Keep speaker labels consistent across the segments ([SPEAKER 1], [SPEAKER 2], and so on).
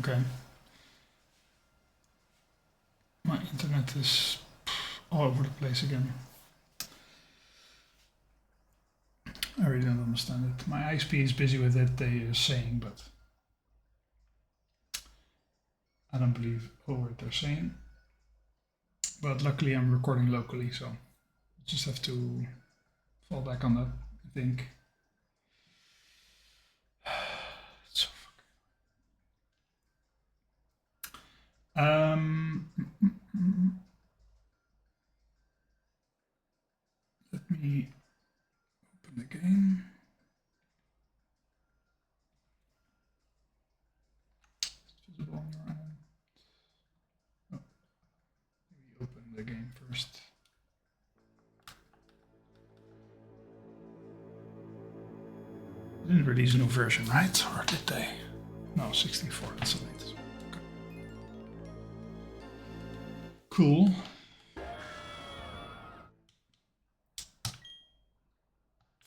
[SPEAKER 1] Okay. My internet is all over the place again. I really don't understand it. My ISP is busy with it, they are saying, but I don't believe a word they're saying. But luckily I'm recording locally, so just have to fall back on that, I think. So let me open the game. It's visible on your end. Oh, maybe open the game first. They didn't release a new version, right? Or did they? No, 64, that's the latest. Okay. Cool.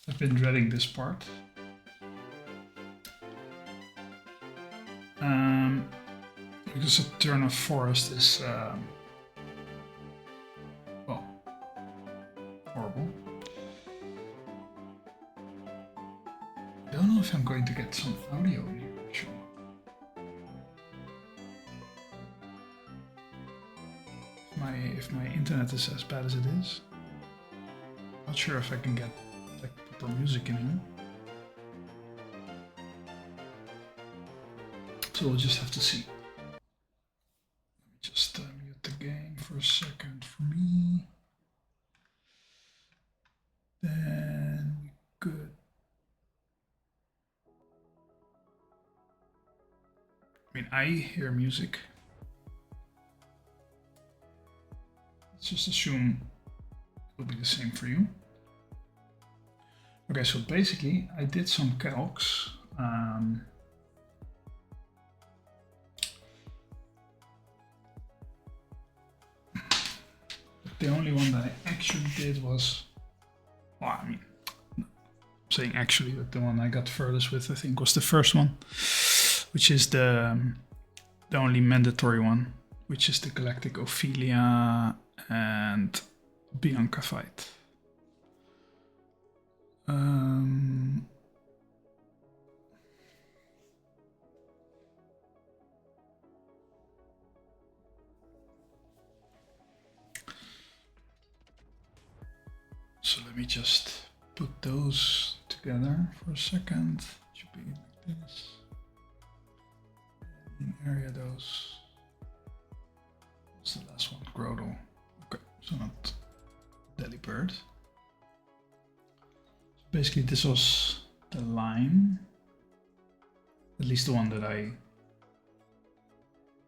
[SPEAKER 1] I've been dreading this part. Because a turn of forest is, well, horrible. I don't know if I'm going to get some audio in here, actually. If my internet is as bad as it is, not sure if I can get like proper music in here. So we'll just have to see. Let me just mute the game for a second for me. Then we could. I mean, I hear music. Let's just assume it will be the same for you. Okay, so basically I did some calcs. The only one that I actually did was, well, I mean, I'm saying actually, but the one I got furthest with, I think, was the first one, which is the only mandatory one, which is the Galactic Ophelia and Bianca fight. So let me just put those together for a second. It should be like this. In area those. What's the last one? Grodel. Okay, so not Delibird. So basically this was the line. At least the one that I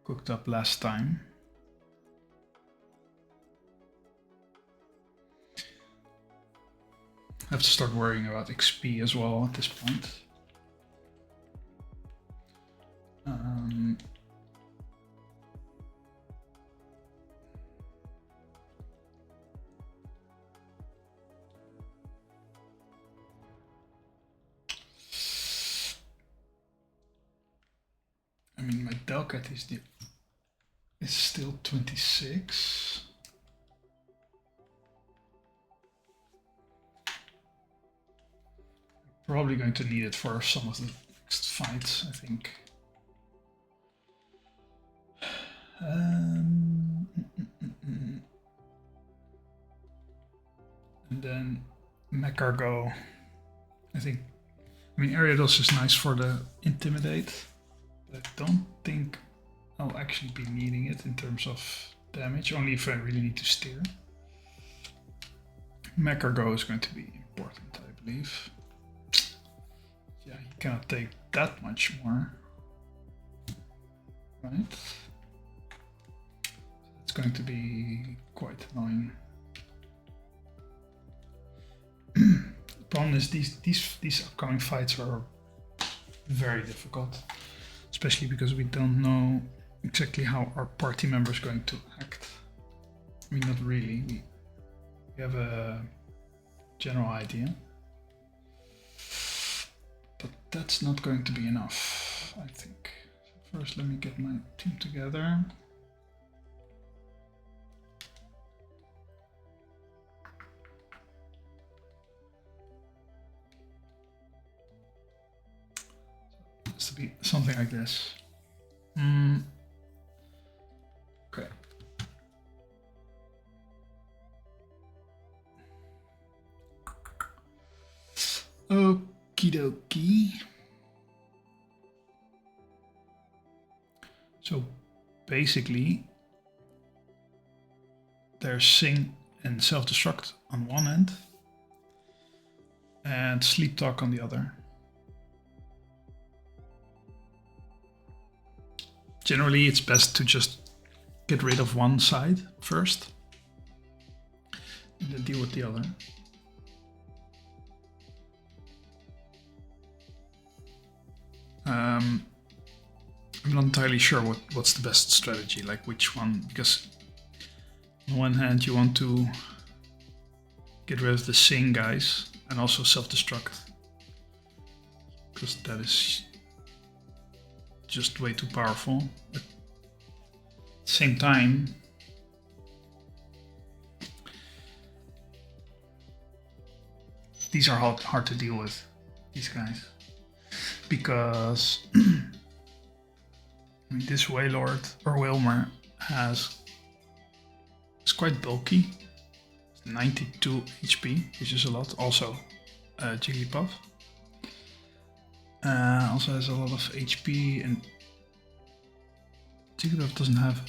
[SPEAKER 1] cooked up last time. I have to start worrying about XP as well at this point. I mean, my Delcat is still 26. Probably going to need it for some of the next fights, I think. And then Mecargo, I think. I mean, Ariados is nice for the Intimidate, but I don't think I'll actually be needing it in terms of damage, only if I really need to steer. Mecargo is going to be important, I believe. Yeah, he cannot take that much more, right? It's going to be quite annoying. The problem is these upcoming fights are very difficult, especially because we don't know exactly how our party member is going to act. I mean, not really. We have a general idea. But that's not going to be enough, I think. First, let me get my team together. It has to be something like this. Okay. Okie dokie. So basically, there's Sing and Self-Destruct on one end, and Sleep Talk on the other. Generally, it's best to just get rid of one side first, and then deal with the other. I'm not entirely sure what's the best strategy, like which one, because on one hand you want to get rid of the Sing guys and also self-destruct, because that is just way too powerful. But at the same time, these are hard to deal with, these guys, because I mean, this Wailord or Wilmer is quite bulky. It's 92 HP, which is a lot. Also, Jigglypuff also has a lot of HP, and Jigglypuff doesn't have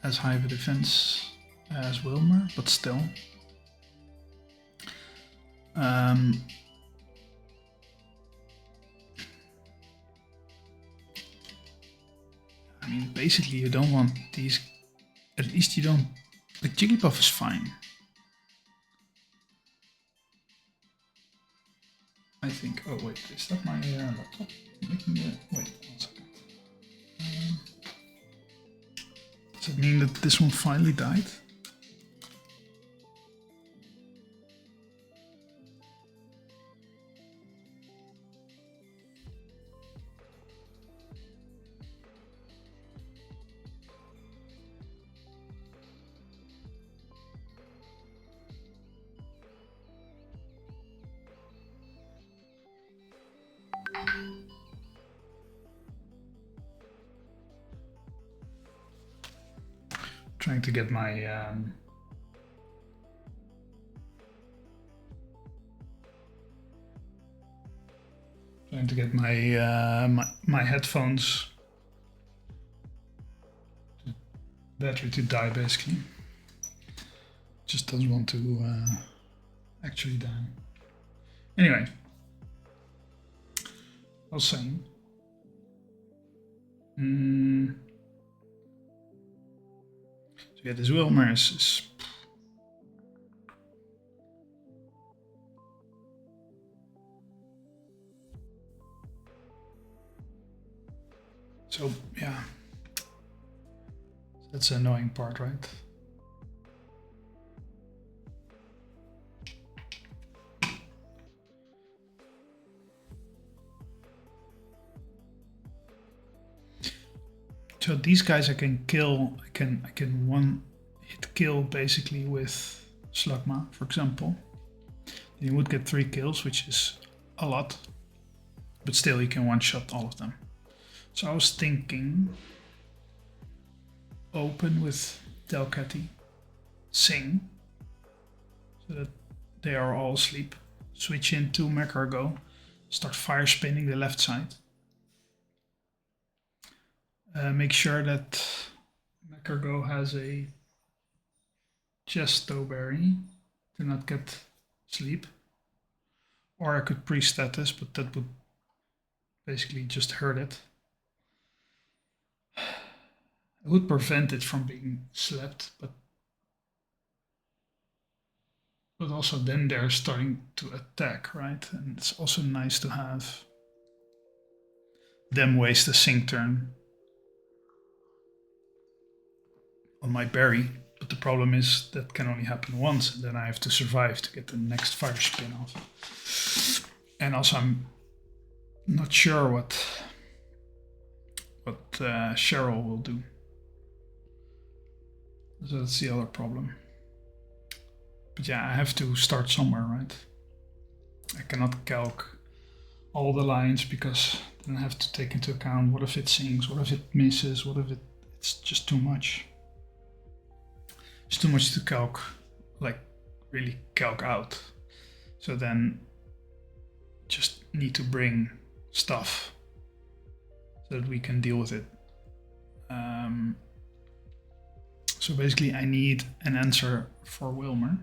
[SPEAKER 1] as high of a defense as Wilmer, but still. I mean, basically you don't want these, at least you don't, like Jigglypuff is fine. I think, oh wait, is that my laptop? Making the, wait, 1 second. Does it mean that this one finally died? Trying to get my my headphones battery to die, basically. Just doesn't want to actually die. Anyway, I was saying. So yeah, this Wilmer is so yeah. That's the annoying part, right? So these guys I can kill. I can one hit kill basically with Slugma, for example. Then you would get 3 kills, which is a lot, but still you can one shot all of them. So I was thinking open with Delcatty, Sing, so that they are all asleep. Switch into Macargo, start fire spinning the left side. Make sure that Macargo has a Chesto Berry to not get sleep. Or I could pre-status, but that would basically just hurt it. It would prevent it from being slept, but also then they're starting to attack, right? And it's also nice to have them waste a Sing turn on my berry, but the problem is that can only happen once, and then I have to survive to get the next fire spin off. And also I'm not sure what Cheryl will do. So that's the other problem. But yeah, I have to start somewhere, right? I cannot calc all the lines because then I have to take into account what if it sings, what if it misses, what if it's just too much. It's too much to calc, like really calc out. So then just need to bring stuff so that we can deal with it. So basically I need an answer for Wilmer.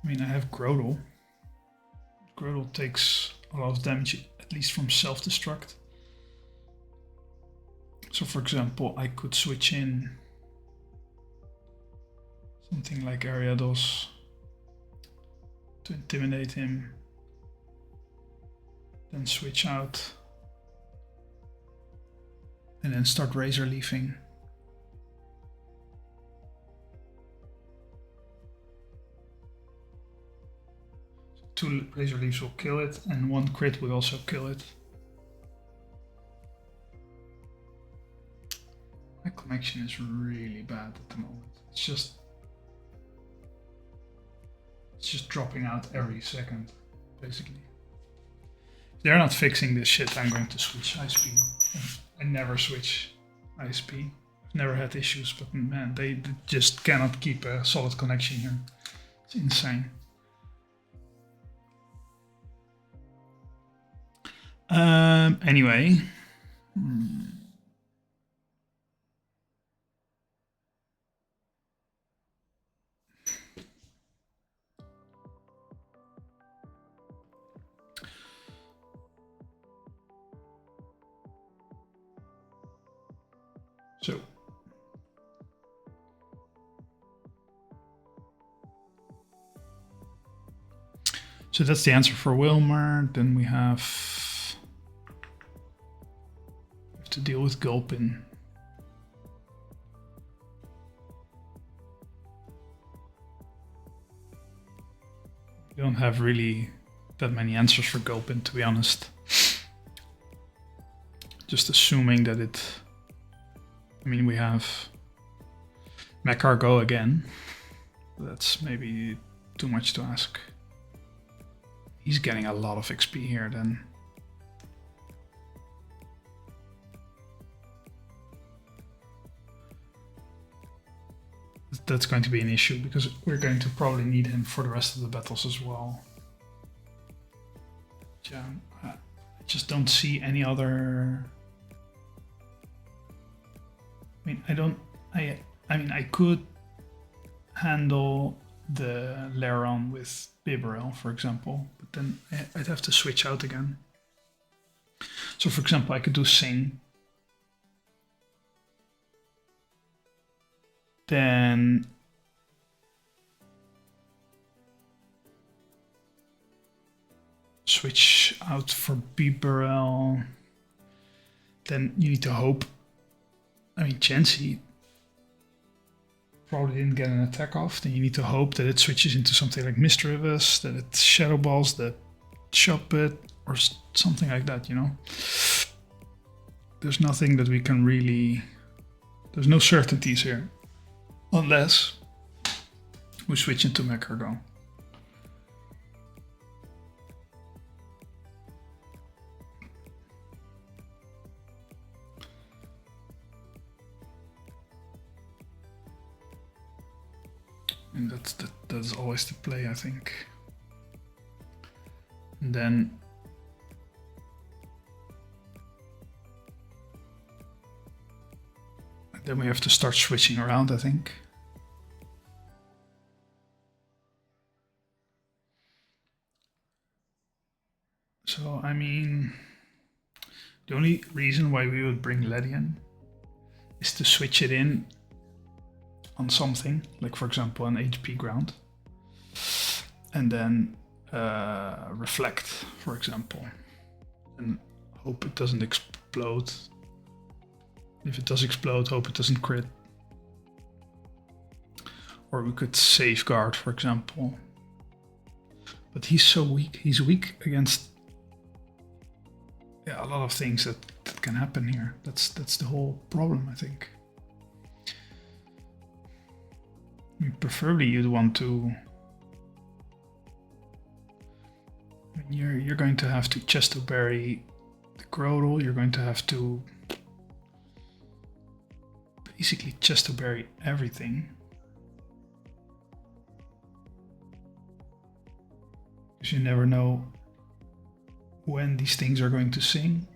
[SPEAKER 1] I mean, I have Grodel. Grodel takes a lot of damage, at least from self-destruct. So for example, I could switch in something like Ariados to intimidate him, then switch out, and then start Razor Leafing. Two Razor Leaves will kill it, and one crit will also kill it. My connection is really bad at the moment. It's just dropping out every second, basically. If they're not fixing this shit, I'm going to switch ISP. I never switch ISP. I've never had issues, but man, they just cannot keep a solid connection here. It's insane. Anyway. So that's the answer for Wilmer. Then we have to deal with Gulpin. We don't have really that many answers for Gulpin, to be honest. Just assuming that it... I mean, we have Mekargo again. That's maybe too much to ask. He's getting a lot of XP here then. That's going to be an issue because we're going to probably need him for the rest of the battles as well. Yeah, I just don't see any other... I mean, I could handle the Laron with Bibarel, for example, but then I'd have to switch out again. So, for example, I could do Sing. Then switch out for Bibarel. Then you need to hope. I mean, Chansey probably didn't get an attack off. Then you need to hope that it switches into something like Misdreavus, that it Shadow Balls the Chopit, or something like that, you know? There's nothing that we can really... There's no certainties here. Unless we switch into Mekargo. And that's always the play, I think. And then we have to start switching around, I think. So, I mean, the only reason why we would bring Ledian is to switch it in on something, like for example an HP ground. And then reflect, for example, and hope it doesn't explode. If it does explode, hope it doesn't crit. Or we could safeguard, for example. But he's so weak. He's weak against a lot of things that can happen here. That's the whole problem, I think. I mean, preferably you'd want to. I mean, you're going to have to Chesto Berry the Grodel. You're going to have to basically Chesto Berry everything. Because you never know when these things are going to sing.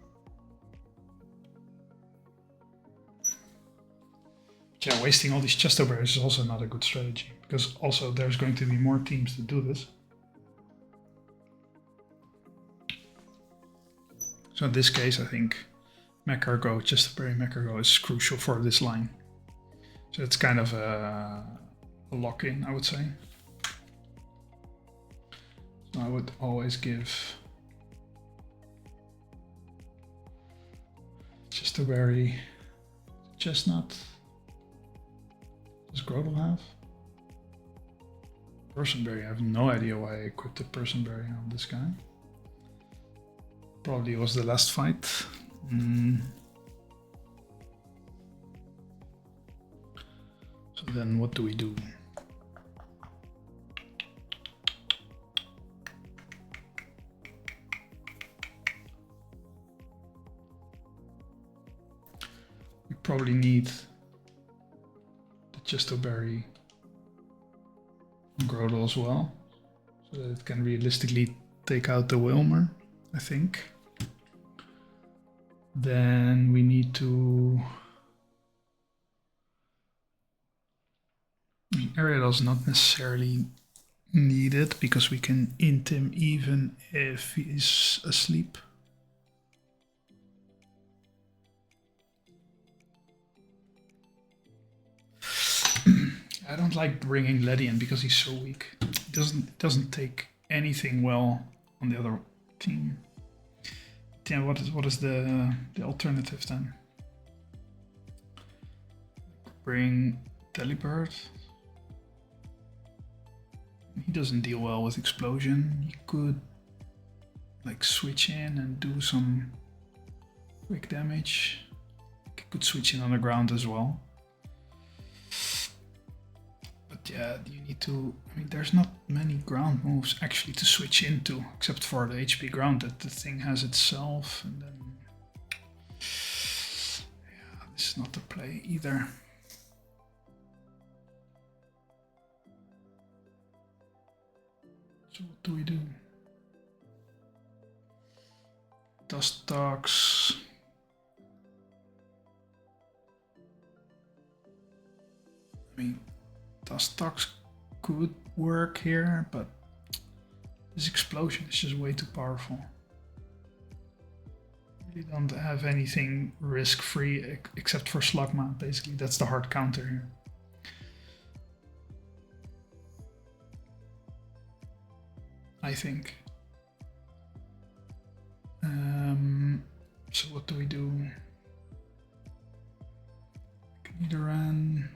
[SPEAKER 1] But yeah, wasting all these Chesto Berries is also not a good strategy. Because also there's going to be more teams to do this. So in this case, I think Mekargo, Chesto Berry Mekargo is crucial for this line. So it's kind of a lock-in, I would say. So I would always give Chesto Berry, Chestnut. Does Grodel have? Personberry, I have no idea why I equipped the Personberry on this guy. Probably was the last fight. So then what do we do? We probably need the Chesto Berry Grodel as well, so that it can realistically take out the Wilmer, I think. Then we need to... Ariadel's not necessarily needed, because we can int him even if he's asleep. I don't like bringing Ledian because he's so weak. He doesn't take anything well on the other team. Yeah, what is the alternative then? Bring Delibird. He doesn't deal well with explosion. You could like switch in and do some quick damage. You could switch in on the ground as well. But yeah, you need to... I mean, there's not many ground moves actually to switch into, except for the HP ground that the thing has itself. And then... yeah, this is not the play either. So what do we do? Dustox. I mean, Dustox could work here, but this explosion is just way too powerful. You don't have anything risk-free except for Slugma, basically. That's the hard counter here. I think. So what do we do? Nidoran.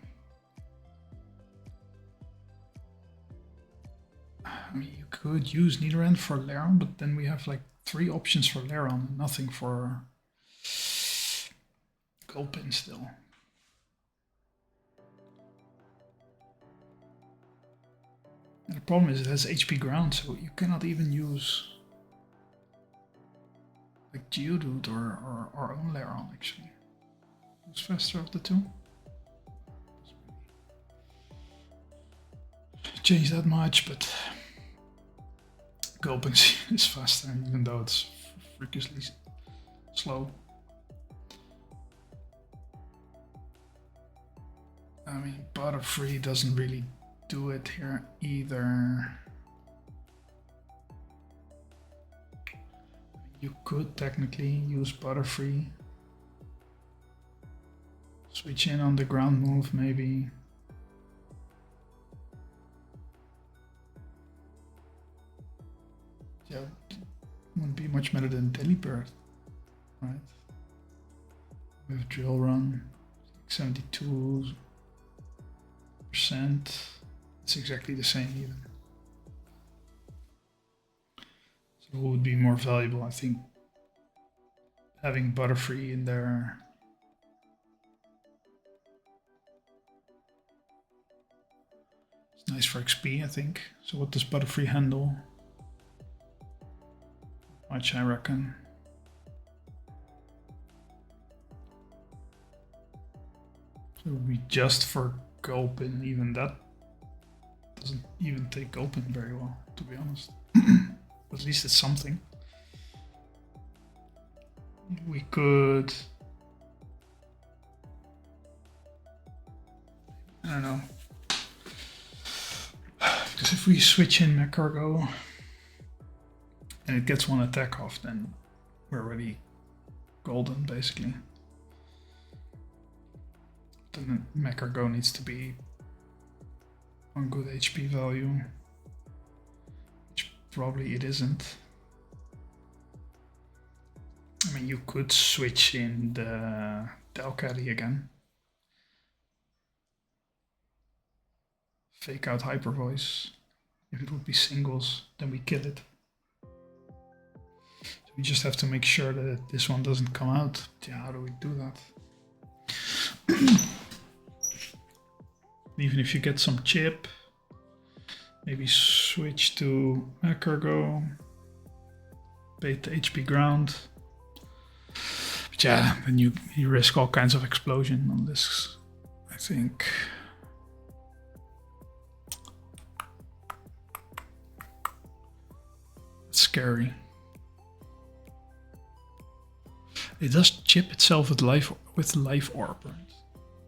[SPEAKER 1] I mean, you could use Nidoran for Lairon, but then we have like 3 options for Lairon and nothing for Gulpin still. And the problem is it has HP ground, so you cannot even use like Geodude or our own Lairon actually. Who's faster of the two? Change that much, but Gulpin is faster, even though it's freakishly slow. I mean, Butterfree doesn't really do it here either. You could technically use Butterfree. Switch in on the ground move maybe. wouldn't be much better than Delibird, right? We have Drill Run, 72%. It's exactly the same even. So what would be more valuable? I think having Butterfree in there. It's nice for XP, I think. So what does Butterfree handle? Much, I reckon. So we just for Gulpin, even that doesn't even take Gulpin very well, to be honest. But at least it's something. We could... I don't know. Because if we switch in Mecargo and it gets one attack off, then we're already golden, basically. Then Mecargo needs to be on good HP value, which probably it isn't. I mean, you could switch in the Delcatty again. Fake out Hyper Voice. If it would be singles, then we kill it. So we just have to make sure that this one doesn't come out. Yeah, how do we do that? Even if you get some chip, maybe switch to Mecargo, bait the HP ground. But yeah, then you risk all kinds of explosion on this, I think. It's scary. It does chip itself with life orb. Right?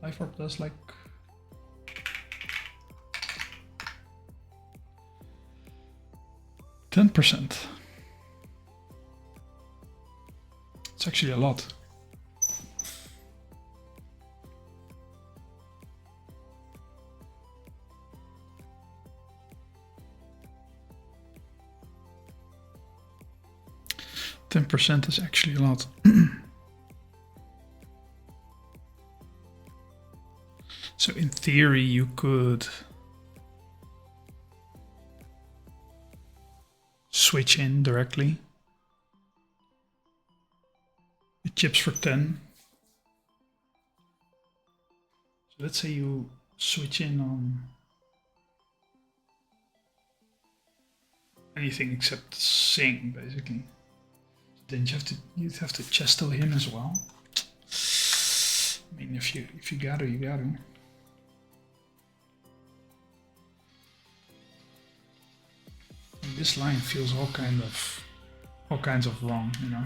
[SPEAKER 1] Life orb does like 10%. It's actually a lot. %10 is actually a lot. So in theory you could switch in directly. It chips for 10. So let's say you switch in on anything except Sing, basically. Then you'd have to chesto him as well. I mean, if you got to, you got to. This line feels all kinds of wrong, you know.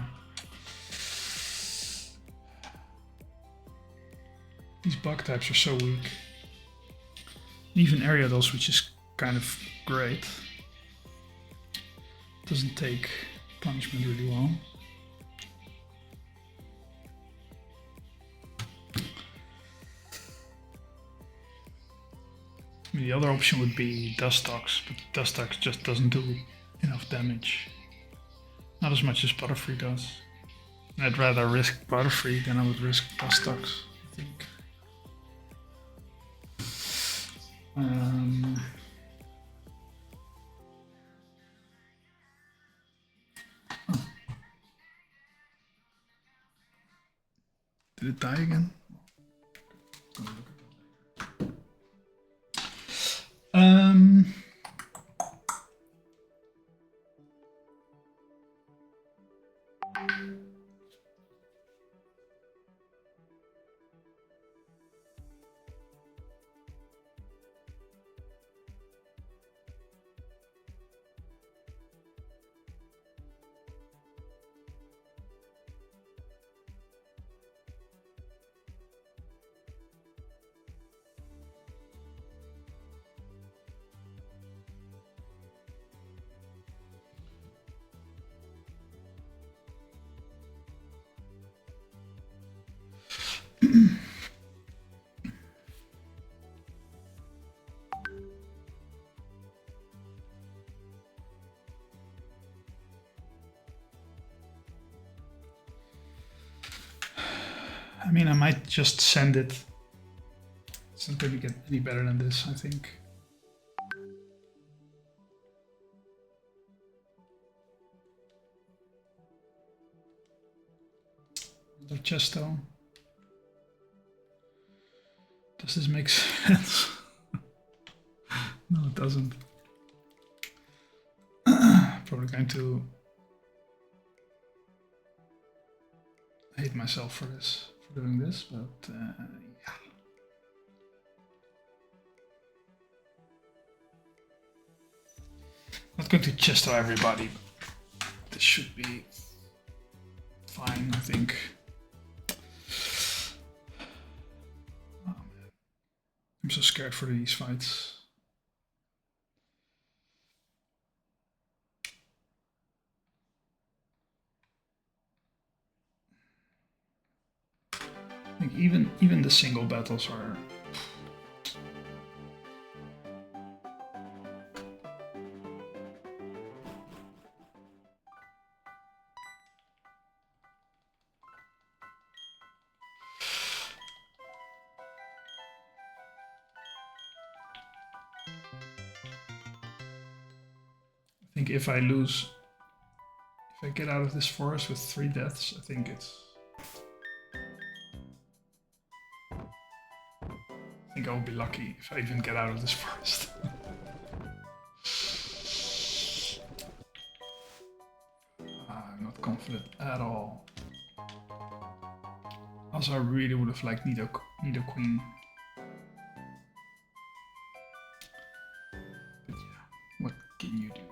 [SPEAKER 1] These bug types are so weak. Even Ariados, which is kind of great, doesn't take punishment really well. I mean, the other option would be Dustox, but Dustox just doesn't do enough damage. Not as much as Butterfree does. I'd rather risk Butterfree than I would risk Dustox, I think. Did it die again? I mean, I might just send it. It's not going to get any better than this, I think. Another Chesto. Does this make sense? No, it doesn't. Probably going to hate myself for this, for doing this, but yeah. Not going to Chesto everybody, but this should be fine, I think. Oh, man. I'm so scared for these fights. I think even the single battles are. I think if I lose, if I get out of this forest with 3 deaths, I think it's. I think I'll be lucky if I even get out of this forest. I'm not confident at all. Also, I really would have liked Nido Queen. But yeah, what can you do?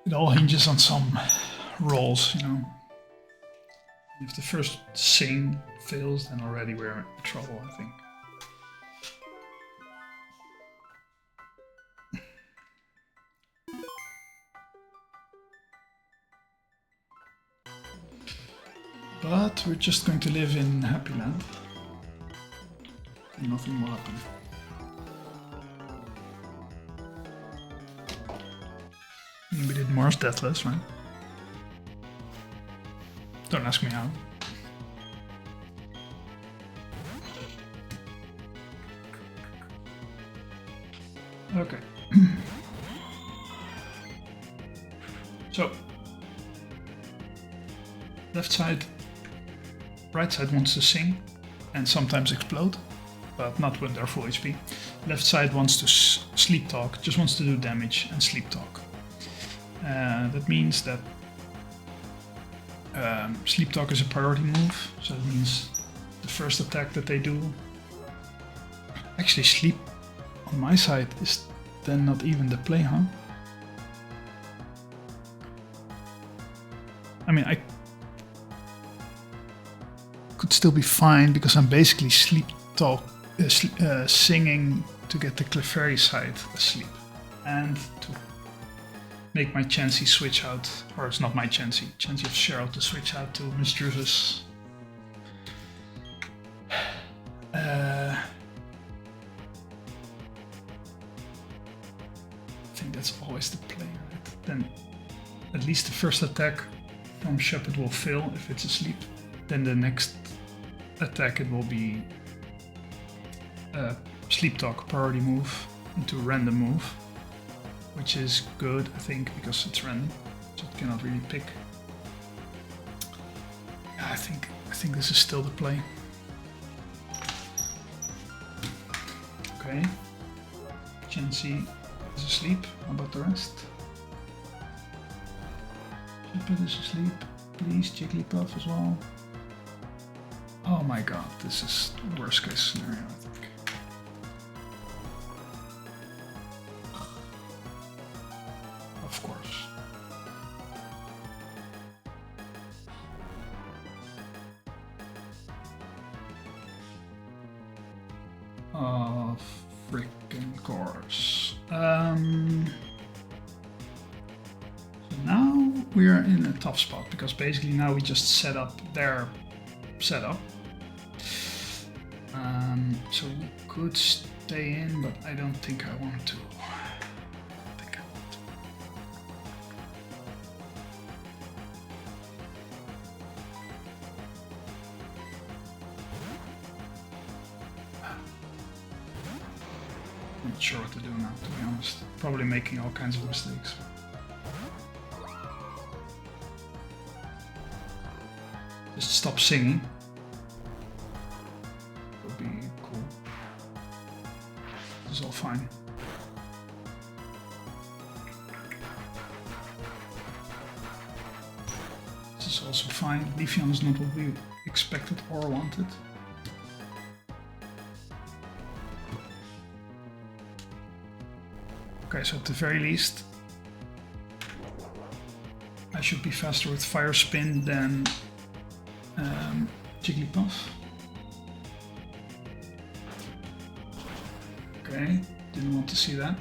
[SPEAKER 1] It all hinges on some rolls, you know. If the first sing fails, then already we're in trouble, I think. But we're just going to live in Happy Land. Nothing will happen. We did Mars Deathless, right? Don't ask me how. Okay. So, left side, right side wants to sing and sometimes explode, but not when they're full HP. Left side wants to sleep talk, just wants to do damage and sleep talk. That means that sleep talk is a priority move, so that means the first attack that they do. Actually, sleep on my side is then not even the play, huh? I mean, I could still be fine because I'm basically sleep talk, singing to get the Clefairy side asleep and to make my Chansey switch out, or it's not my Chansey of Cheryl to switch out to Miss Drusus. I think that's always the play, right? Then at least the first attack from Shepherd will fail if it's asleep. Then the next attack it will be Sleep Talk priority move into random move, which is good, I think, because it's random, so it cannot really pick. Yeah, I think this is still the play. Okay, Chansey is asleep. How about the rest? Shepherd is asleep. Please, Jigglypuff as well. Oh my god, this is the worst case scenario, I think. Of course. Freaking course. So now we're in a tough spot because basically now we just set up their setup. So we could stay in, but I don't think I want to. I think I want to. I'm not sure what to do now, to be honest. Probably making all kinds of mistakes. Just stop singing. Would be cool. This is all fine. This is also fine. Leafeon is not what we expected or wanted. Okay, so at the very least, I should be faster with Fire Spin than Jigglypuff. Okay, didn't want to see that.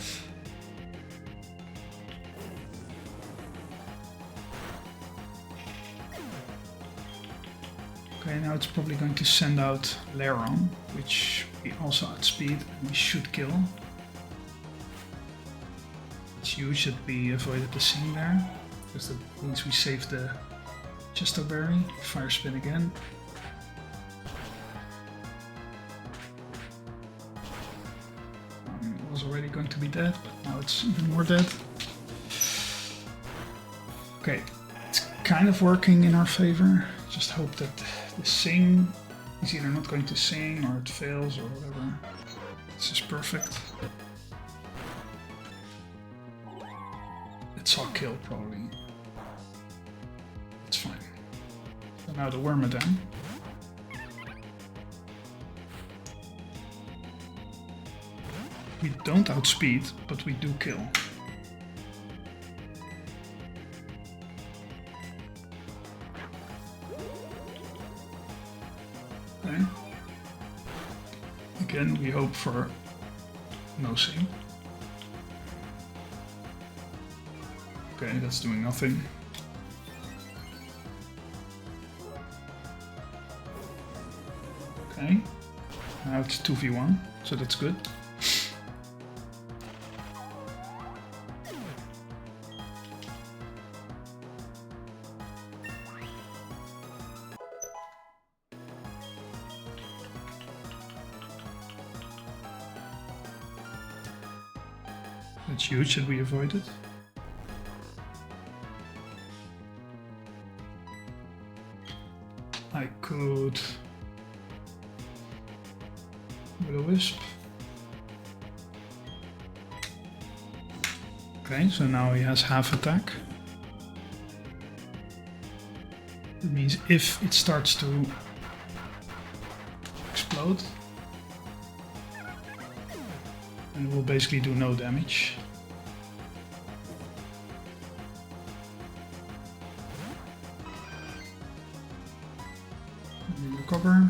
[SPEAKER 1] Okay, now it's probably going to send out Lairon, which we also outspeed and we should kill. It's huge that we avoided the scene there, because that means we saved the Chesto Berry. Fire Spin again. It was already going to be dead, but now it's even more dead. Okay, it's kind of working in our favor. Just hope that the sing is either not going to sing or it fails or whatever. This is perfect. It's all kill probably. It's fine. So now the Wormadam. We don't outspeed, but we do kill. Okay. Again, we hope for no sing. Okay, that's doing nothing. Okay, now it's 2v1, so that's good. That's huge that we avoided. I could Will-O-Wisp. Okay, so now he has half attack. That means if it starts to explode, then it will basically do no damage. Recover.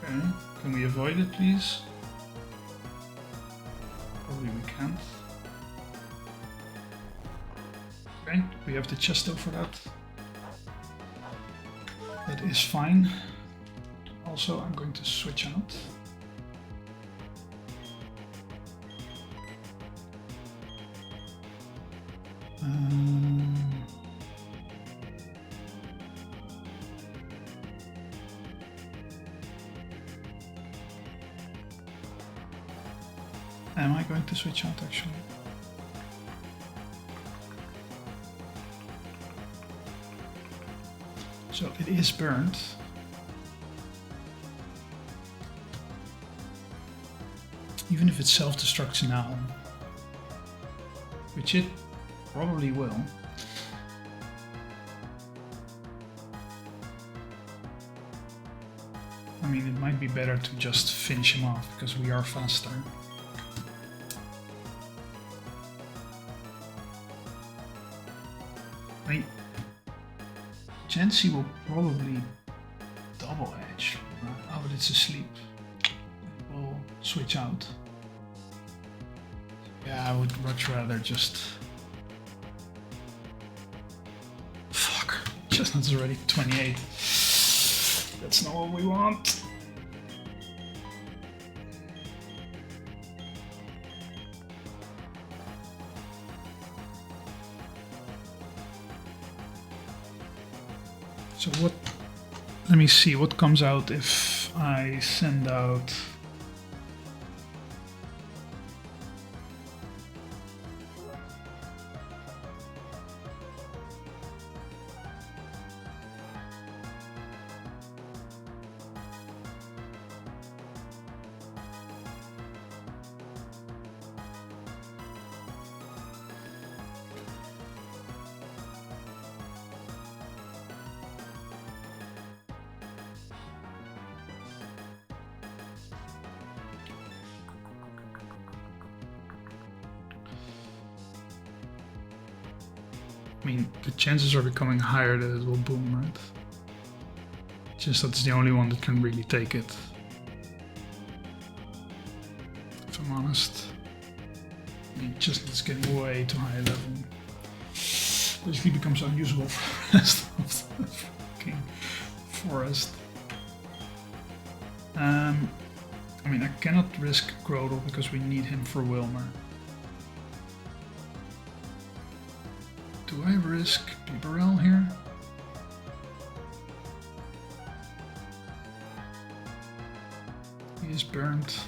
[SPEAKER 1] Okay, can we avoid it, please? Probably we can't. Okay, we have the Chesto for that. That is fine. Also, I'm going to switch out. Am I going to switch out actually? So it is burned. Even if it self-destructs now, which it probably will. I mean, it might be better to just finish him off, because we are faster. I mean, Chansey will probably double edge. Oh, but it's asleep. switch out. Yeah, I would much rather just... Fuck, chestnut's already 28. That's not what we want. So what, let me see what comes out if I send out... I mean, the chances are becoming higher that it will boom, right? Just that's the only one that can really take it. If I'm honest. I mean, just it's getting way too high a level. Basically becomes unusable for the rest of the fucking forest. I mean, I cannot risk Grodel because we need him for Wilmer. Do I risk Bibarel here? He is burnt.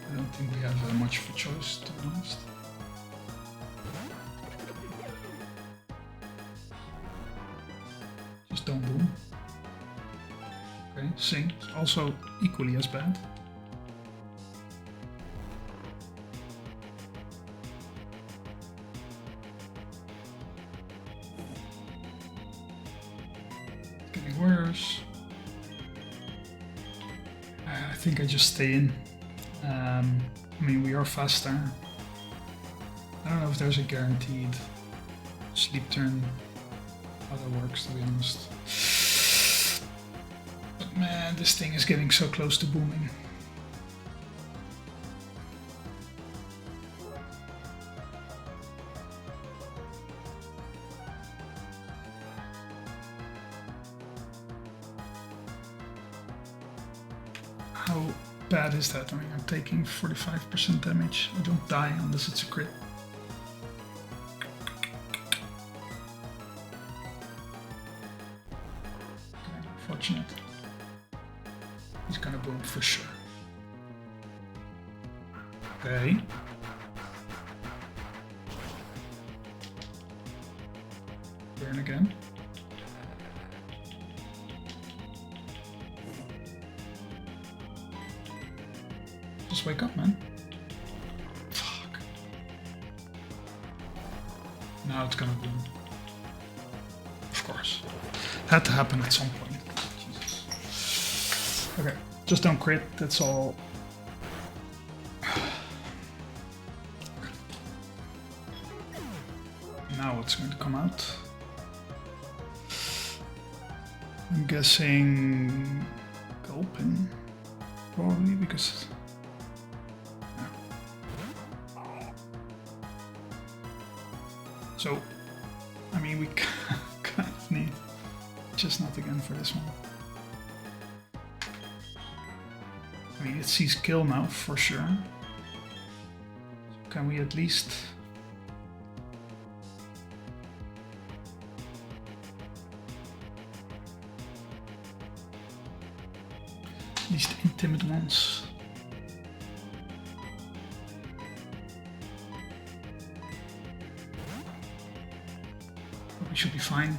[SPEAKER 1] I don't think we have much of a choice, to be honest. Just don't boom. Okay, Sing, also equally as bad. Worse. I think I just stay in. I mean, we are faster. I don't know if there's a guaranteed sleep turn. How that works, to be honest. But man, this thing is getting so close to booming. How bad is that? I mean, I'm taking 45% damage. I don't die unless it's a crit. Okay, unfortunate. He's gonna boom for sure. Okay. Burn again. Just wake up, man. Fuck. Now it's gonna boom. Of course. Had to happen at some point. Jesus. Okay, just don't crit, that's all. Now what's going to come out? I'm guessing Gulpin, probably, because so, I mean, we kind of need Chestnut again for this one. I mean, it sees kill now, for sure. So can we at least... At least intimate ones. We should be fine.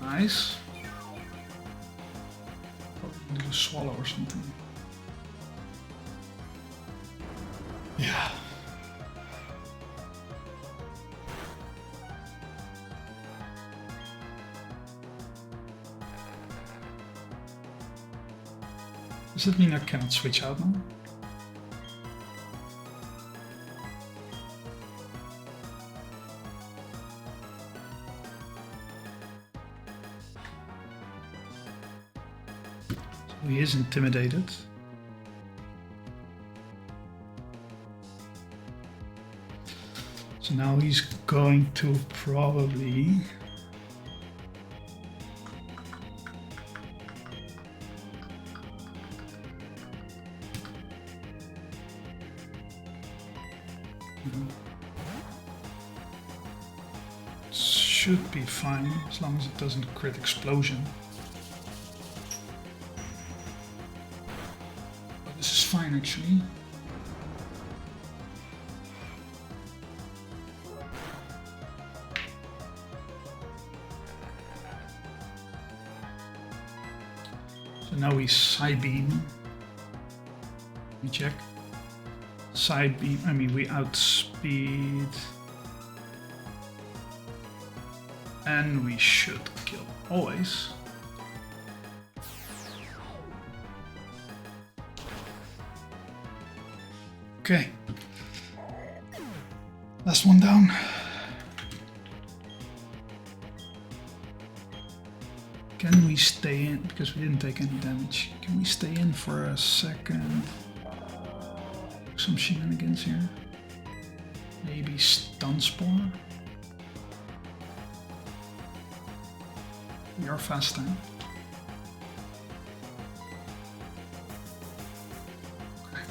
[SPEAKER 1] Nice. Probably need a swallow or something. Yeah. Does that mean I cannot switch out now? He is intimidated. So now he's going to probably should be fine as long as it doesn't crit explosion. But this is fine actually. So now we side beam. Let me check. Side beam, I mean we outspeed. And we should kill always. Okay. Last one down. Can we stay in? Because we didn't take any damage. Can we stay in for a second? Some shenanigans here. Maybe stun spore. We are fast time. Okay.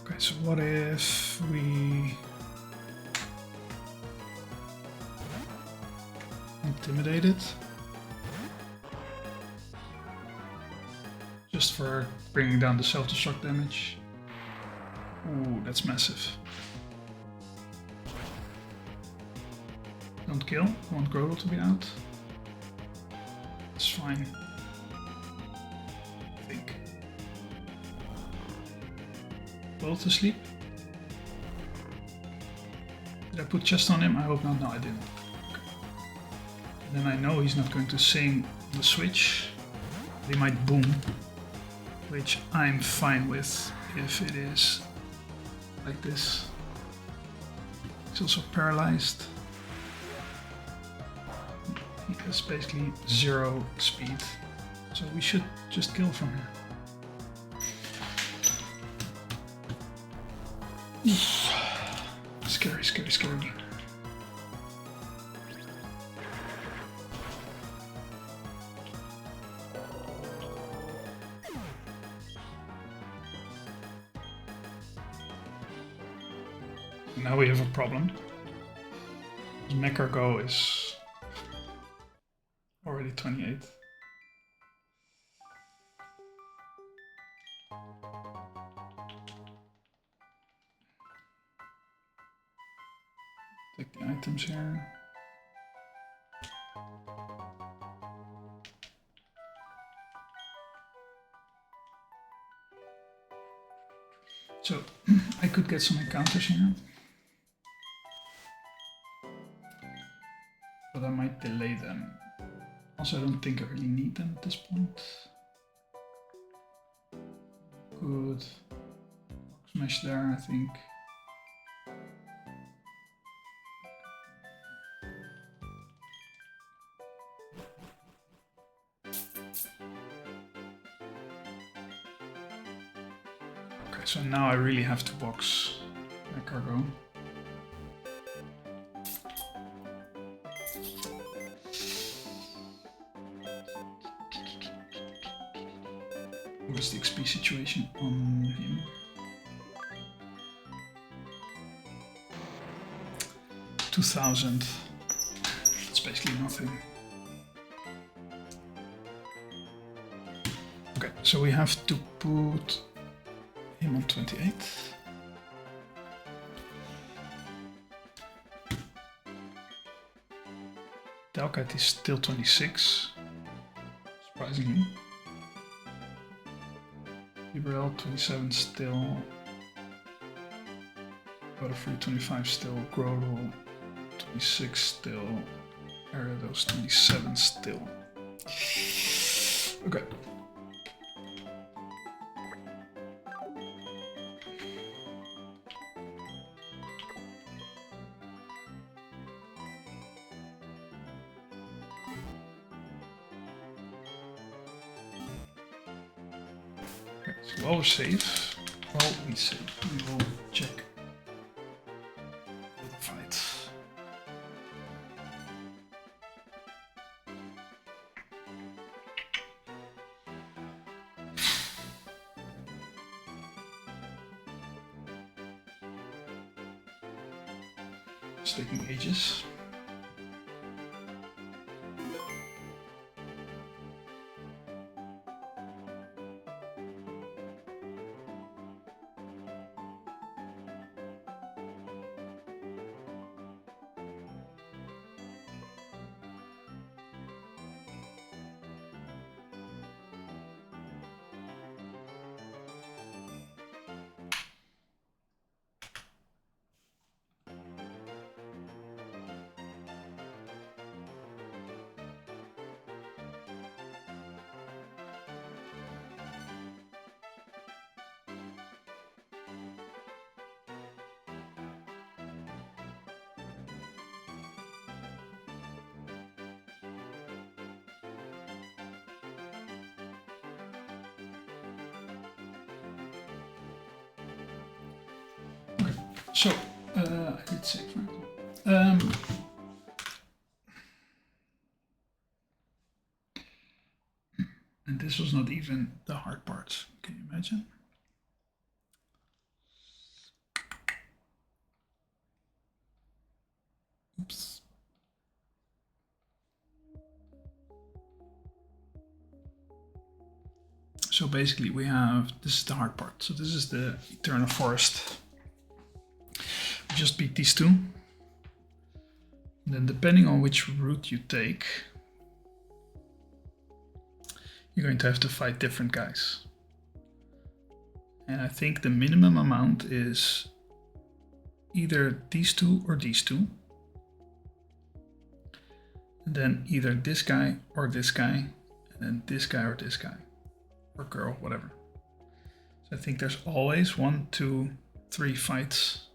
[SPEAKER 1] Okay, so what if we intimidated? Just for bringing down the self-destruct damage. Ooh, that's massive. Don't kill, I want Grodel to be out. It's fine. I think. Both asleep? Did I put chest on him? I hope not. No, I didn't. Then I know he's not going to sing the switch. He might boom, which I'm fine with if it is like this. He's also paralyzed. He has basically 0 speed, so we should just kill from here. Scary, scary, scary. Now we have a problem. Mecha Go is already 28. Take the items here. So I could get some encounters here. But I might delay them. Also, I don't think I really need them at this point. Good. Smash there, I think. Okay, so now I really have to box my cargo. What's the XP situation on him? $2,000. It's basically nothing. Okay, so we have to put him on 28. Dalkite is still 26, surprisingly. Iberel 27 still, Butterfree 25 still, Grodel 26 still, Where are those 27 still? Okay. So while we're safe, we will check the fights. It's taking ages. So, I did save, right? And this was not even the hard part. Can you imagine? Oops. So basically we have, this is the hard part. So this is the Eternal Forest. We just beat these two. And then depending on which route you take, you're going to have to fight different guys. And I think the minimum amount is either these two or these two. And then either this guy or this guy, and then this guy or this guy, or girl, whatever. So I think there's always 1, 2, 3 fights.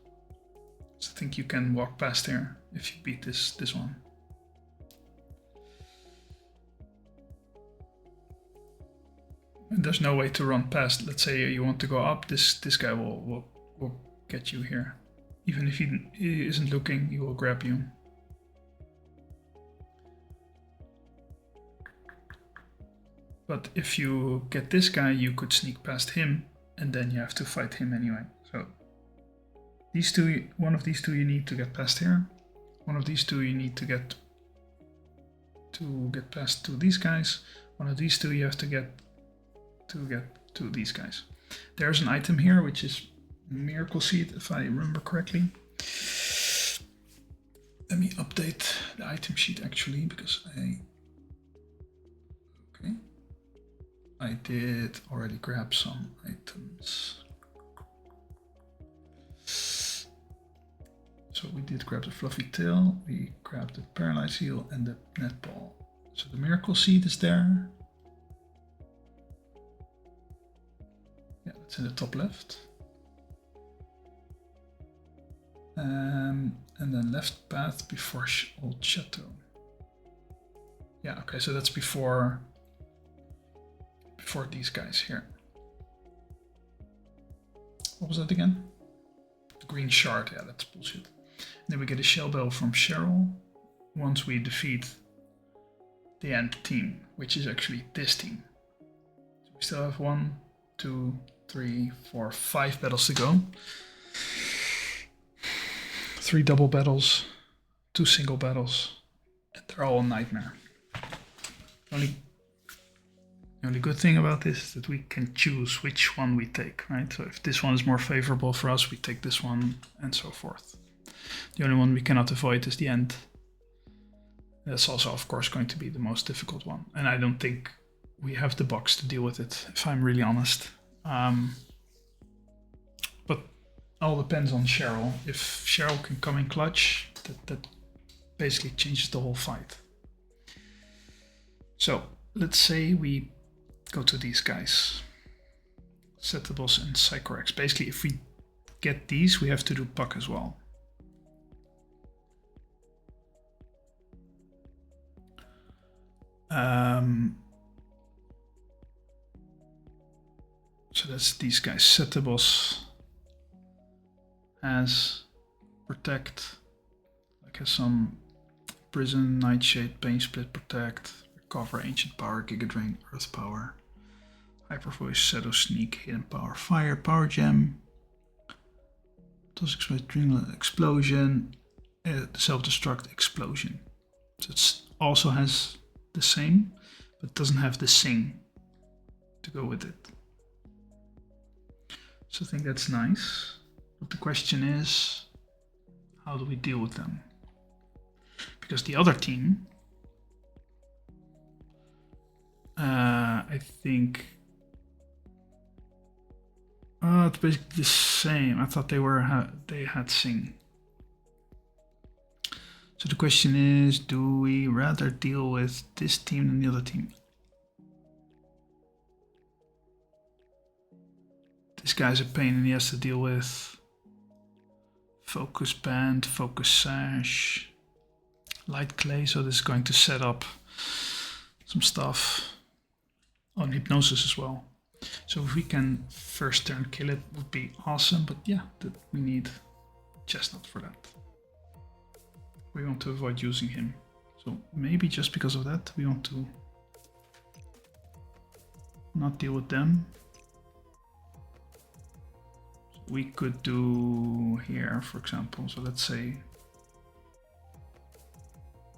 [SPEAKER 1] So I think you can walk past here if you beat this one. And there's no way to run past. Let's say you want to go up, this guy will get you here. Even if he isn't looking, he will grab you. But if you get this guy, you could sneak past him, and then you have to fight him anyway. So these two, one of these two you need to get past here. One of these two you need to get past to these guys. One of these two you have to get to these guys. There's an item here which is Miracle Seed, if I remember correctly. Let me update the item sheet actually, because I did already grab some items. So we did grab the Fluffy Tail, we grabbed the Paralyzed Heel and the Netball. So the Miracle Seed is there. Yeah, that's in the top left. And then left path before Old Chateau. Yeah, okay, so that's before these guys here. What was that again? The green shard, yeah, that's bullshit. And then we get a shell bell from Cheryl once we defeat the end team, which is actually this team. So we still have 1, 2, 3, 4, 5 battles to go. 3 double battles, 2 single battles, and they're all a nightmare. The only good thing about this is that we can choose which one we take, right? So if this one is more favorable for us, we take this one, and so forth. The only one we cannot avoid is the end. That's also, of course, going to be the most difficult one. And I don't think we have the box to deal with it, if I'm really honest. But all depends on Cheryl. If Cheryl can come in clutch, that basically changes the whole fight. So let's say we go to these guys. Set the boss and Psychorex. Basically, if we get these, we have to do Puck as well. So that's these guys. Set the boss has Protect, like has some Prison, Nightshade, Pain Split, Protect, Recover, Ancient Power, Giga Drain, Earth Power, Hyper Voice, Shadow Sneak, Hidden Power, Fire, Power Gem, Toss Dreamland, Explosion, Self-Destruct, Explosion. So it also has the same, but it doesn't have the Sing to go with it. So I think that's nice. But the question is, how do we deal with them? Because the other team, I think, it's basically the same. I thought they had Sing. So the question is, do we rather deal with this team than the other team? This guy's a pain and he has to deal with Focus Band, Focus Sash, Light Clay, so this is going to set up some stuff on Hypnosis as well. So if we can first turn kill it, would be awesome, but yeah, we need Chestnut for that. We want to avoid using him. So maybe just because of that, we want to not deal with them. So we could do here, for example, so let's say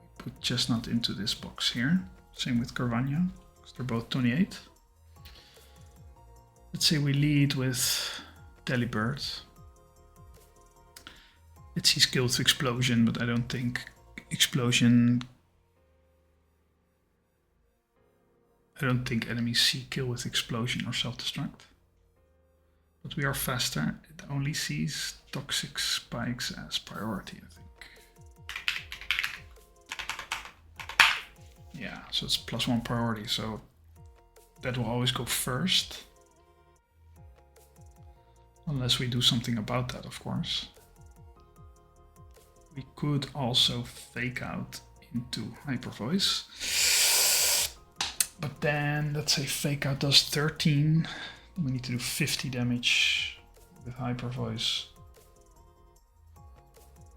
[SPEAKER 1] we put Chestnut into this box here. Same with Carvania, because they're both 28. Let's say we lead with Delibird. It's his skill to Explosion, but I don't think Explosion... I don't think enemies see kill with Explosion or Self-Destruct. But we are faster. It only sees Toxic Spikes as priority, I think. Yeah, so it's +1 priority, so that will always go first. Unless we do something about that, of course. We could also fake out into Hyper Voice. But then, let's say fake out does 13. We need to do 50 damage with Hyper Voice.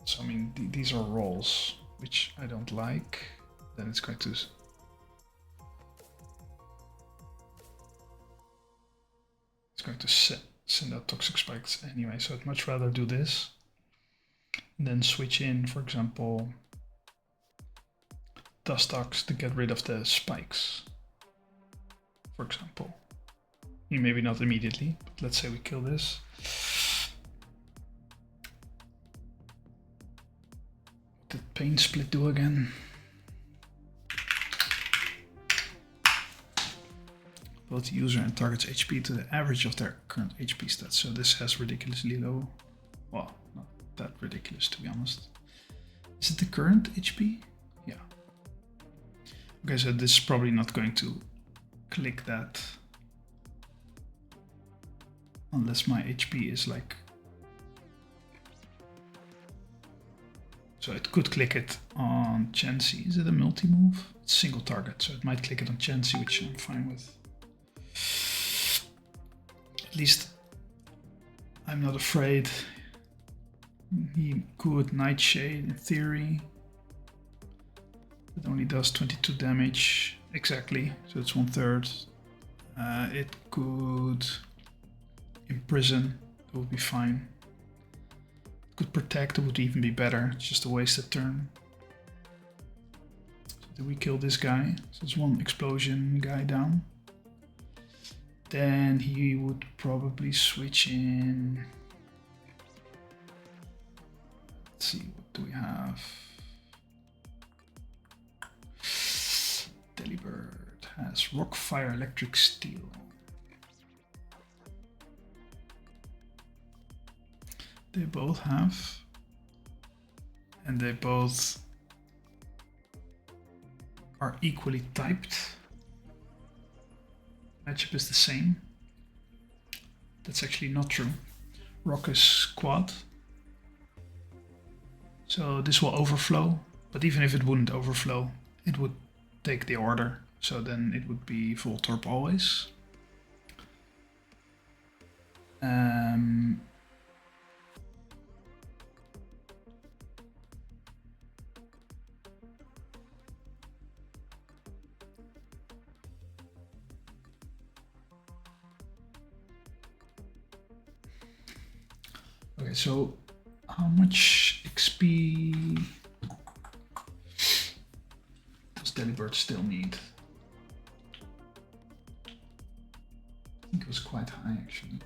[SPEAKER 1] So I mean, these are rolls, which I don't like. Then it's going to... It's going to send out Toxic Spikes anyway, so I'd much rather do this. And then switch in, for example, Dustox to get rid of the spikes, for example. Maybe not immediately, but let's say we kill this. What did Pain Split do again? Both user and target's HP to the average of their current HP stats. So this has ridiculously low. Well, not that ridiculous to be honest. Is it the current HP? Yeah. Okay, so this is probably not going to click that. Unless my HP is like... So it could click it on Chansey. Is it a multi-move? It's single target, so it might click it on Chansey, which I'm fine with. At least I'm not afraid. He could Nightshade in theory. It only does 22 damage exactly, so it's 1/3. It could Imprison, that would be fine. It could Protect, it would even be better. It's just a wasted turn. So did we kill this guy? So it's one explosion guy down. Then he would probably switch in. Let's see, what do we have? Delibird has Rock, Fire, Electric, Steel. They both have. And they both are equally typed. Matchup is the same. That's actually not true. Rock is quad. So this will overflow, but even if it wouldn't overflow, it would take the order. So then it would be Voltorb always. Okay, so how much XP does Delibird still need? I think it was quite high actually.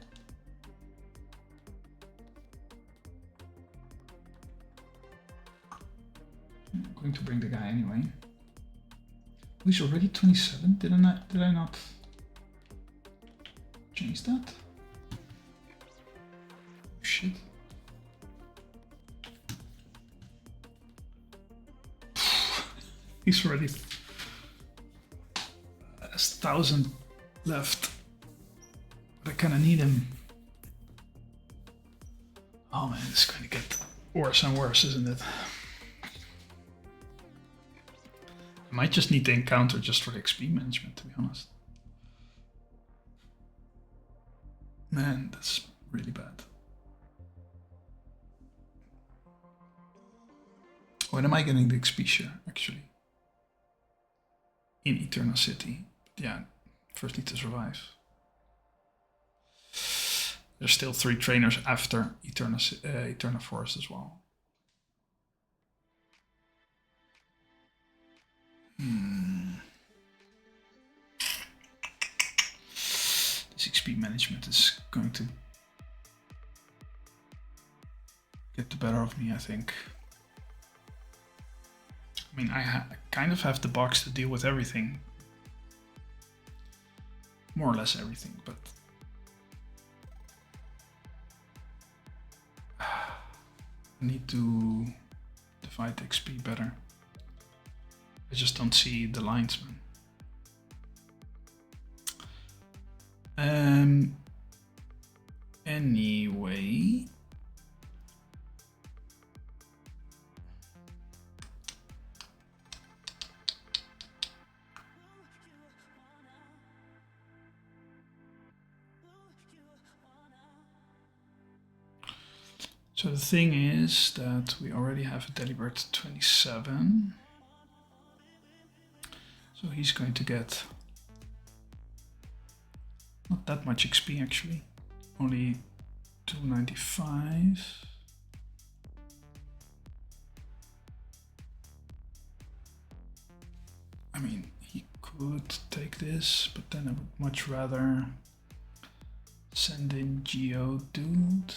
[SPEAKER 1] I'm going to bring the guy anyway. Oh, he's already 27. Did I not change that? Shit. He's already has 1,000 left. But I kinda need him. Oh man, it's going to get worse and worse, isn't it? I might just need to encounter just for the XP management, to be honest. Man, that's really bad. When am I getting the XP share, actually? In Eternal City. Yeah, first need to survive. There's still 3 trainers after Eternal Forest as well. This XP management is going to get the better of me, I think. I mean, I kind of have the box to deal with everything. More or less everything, but... I need to divide the XP better. I just don't see the lines, man. Anyway... So the thing is that we already have a Delibird 27. So he's going to get not that much XP actually, only 295. I mean, he could take this, but then I would much rather send in Geodude.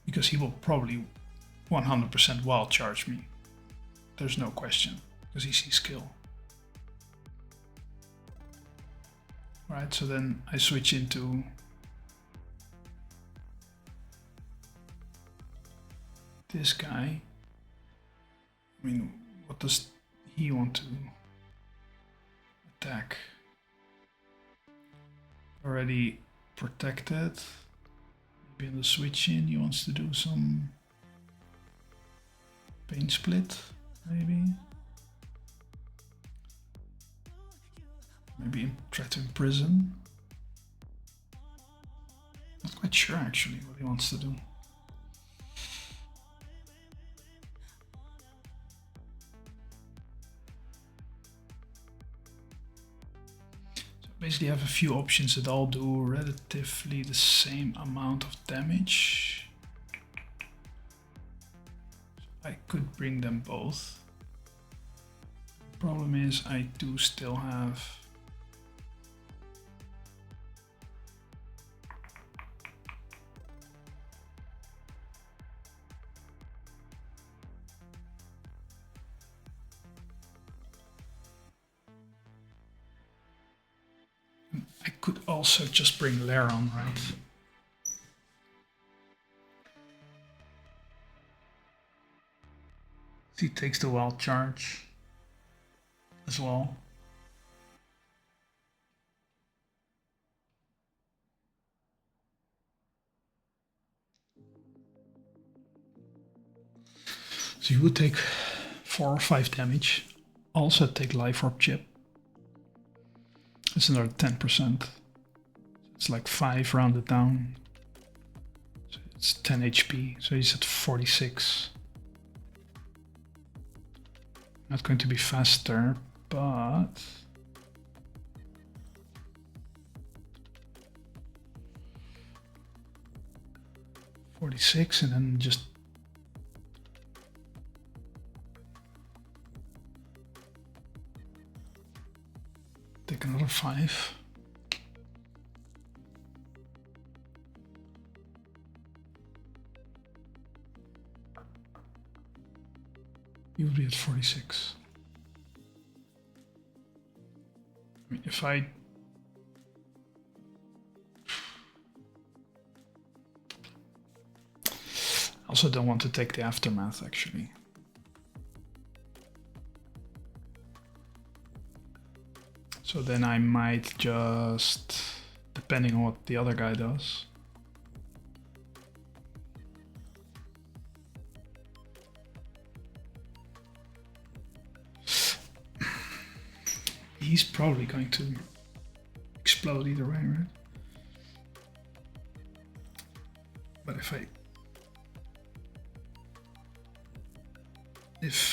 [SPEAKER 1] Because he will probably 100% wild charge me. There's no question, because he sees skill. Right, so then I switch into this guy. I mean, what does he want to attack? Already protected. Maybe in the switch in he wants to do some pain split, maybe. Maybe try to imprison. Not quite sure actually what he wants to do. So basically I have a few options that all do relatively the same amount of damage. So I could bring them both. The problem is I do still have also just bring Lair on, right? He takes the wild charge as well. So you would take 4 or 5 damage. Also take Life Orb Chip. It's another 10%. It's like 5 rounded down. So it's 10 HP. So he's at 46. Not going to be faster, but... $46 and then just take another 5. You would be at 46. I mean, if I also don't want to take the aftermath actually. So then I might just, depending on what the other guy does. He's probably going to explode either way, right? But if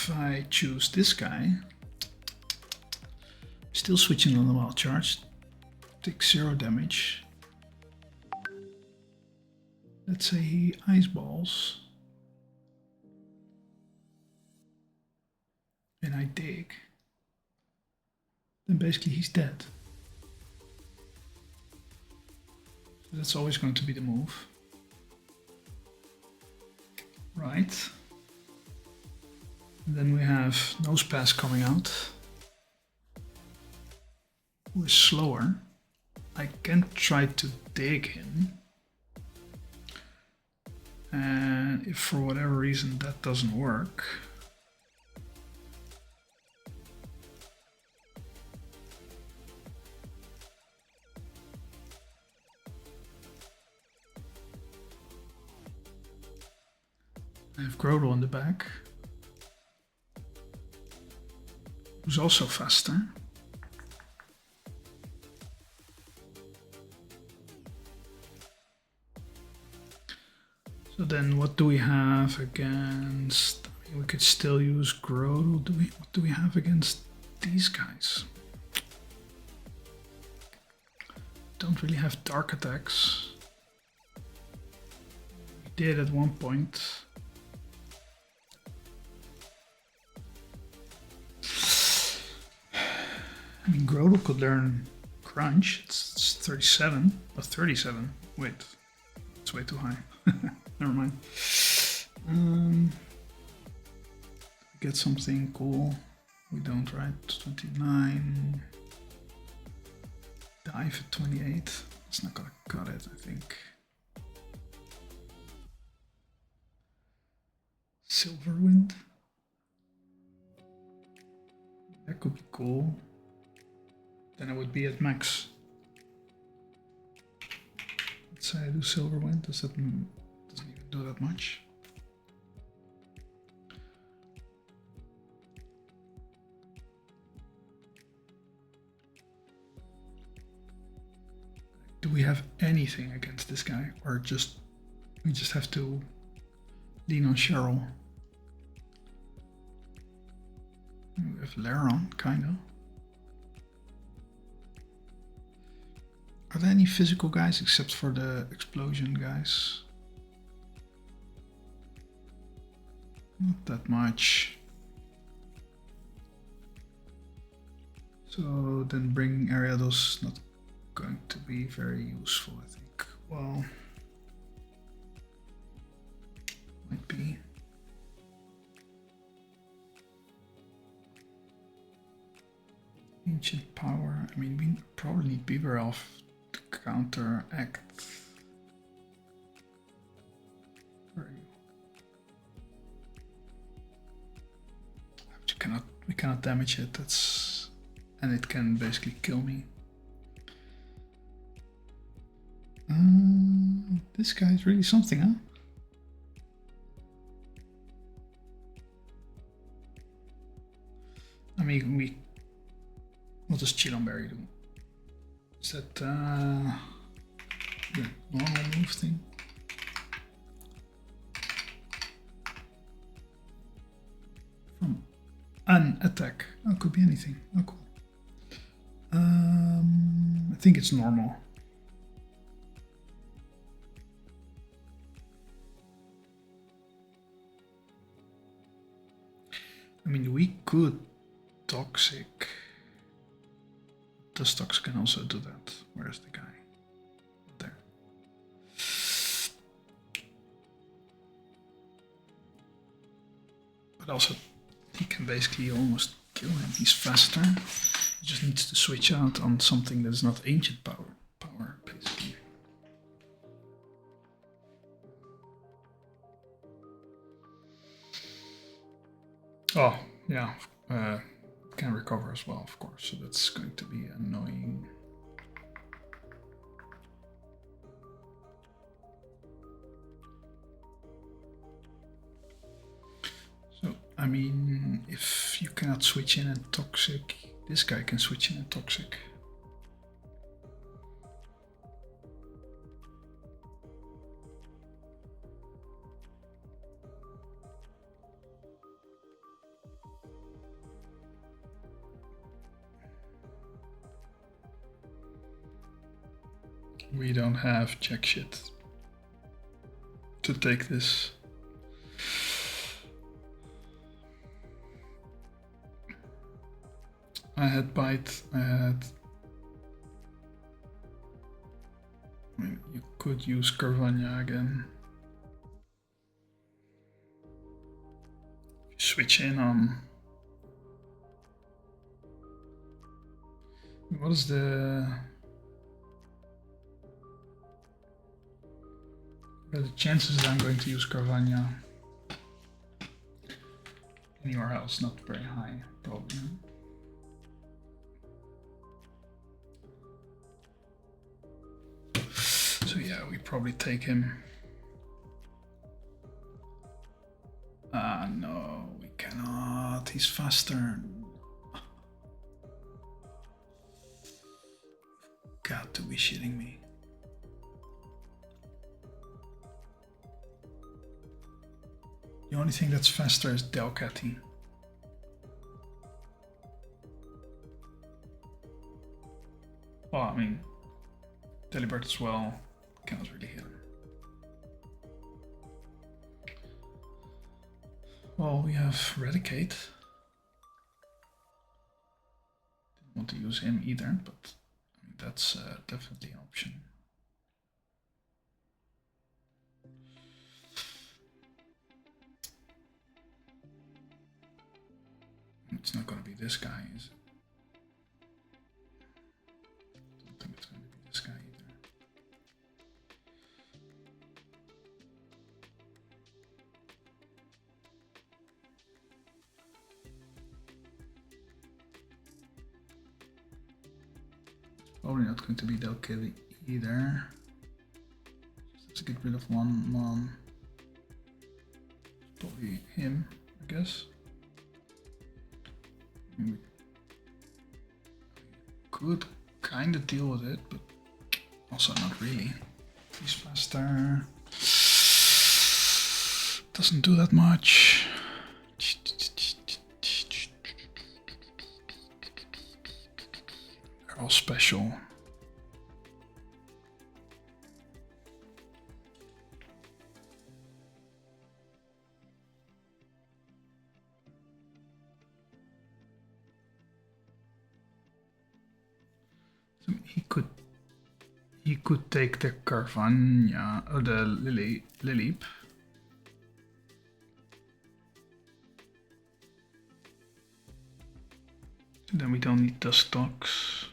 [SPEAKER 1] I choose this guy, still switching on the wild charge, take 0 damage. Let's say he ice balls. And I dig. Then basically he's dead. So that's always going to be the move. Right. And then we have Nosepass coming out. Who is slower. I can try to dig him. And if for whatever reason that doesn't work, I have Grodel in the back, who's also faster. So then what do we have against, I mean, we could still use Grodel. What do we have against these guys? Don't really have dark attacks. We did at one point. I mean, Grodel could learn Crunch. It's 37 or 37. Wait, it's way too high. Never mind. Get something cool. We don't, right? 29. Dive at 28. It's not gonna cut it, I think. Silverwind. That could be cool. Then I would be at max. Let's say I do Silverwind. Doesn't even do that much. Do we have anything against this guy, or we just have to lean on Cheryl? We have Laron, kind of. Are there any physical guys except for the explosion guys? Not that much. So then bringing Ariados not going to be very useful, I think. Well, might be. Ancient power. I mean, we probably need Beaver Elf to counteract. Where are you? But we cannot damage it. And it can basically kill me. This guy is really something, huh? I mean, what does Chillonberry do? Is that the normal move thing? From an attack. Oh, it could be anything. Oh, cool. I think it's normal. I mean, we could toxic. Dustox can also do that. Where's the guy? There. But also, he can basically almost kill him. He's faster. He just needs to switch out on something that's not ancient power, basically. Oh, yeah. Can recover as well, of course, so that's going to be annoying. So, I mean, if you cannot switch in and toxic, this guy can switch in and toxic. We don't have jack shit to take this. I had bite, I mean, you could use Carvania again. Switch in on... What is the chances that I'm going to use Carvania anywhere else? Not very high, probably. So yeah, we probably take him. No, we cannot. He's faster. Got to be shitting me. The only thing that's faster is Delcatty. Well, I mean, Delibird as well. Cannot really hit him. Well, we have Eradicate. Didn't want to use him either, but I mean, that's definitely an option. It's not going to be this guy, is it? I don't think it's going to be this guy either. Probably not going to be Delcatty either. Let's get rid of one. Probably him, I guess. We could kind of deal with it, but also not really. He's faster. Doesn't do that much. They're all special. He could take the Carvania or the Lileep. Then we don't need Dustox.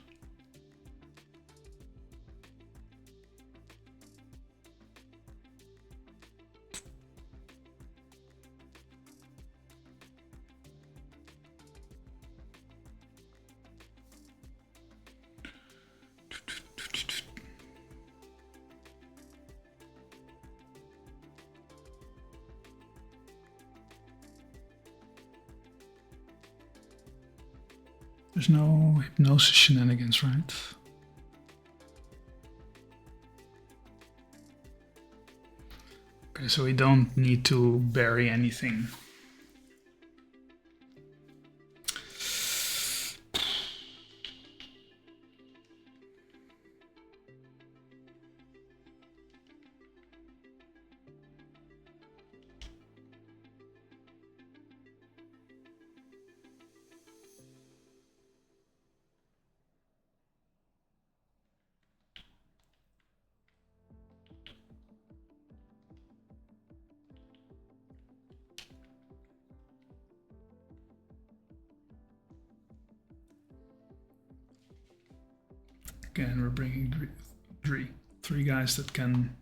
[SPEAKER 1] There's no hypnosis shenanigans, right? Okay, so we don't need to bury anything. Again, we're bringing three guys that can.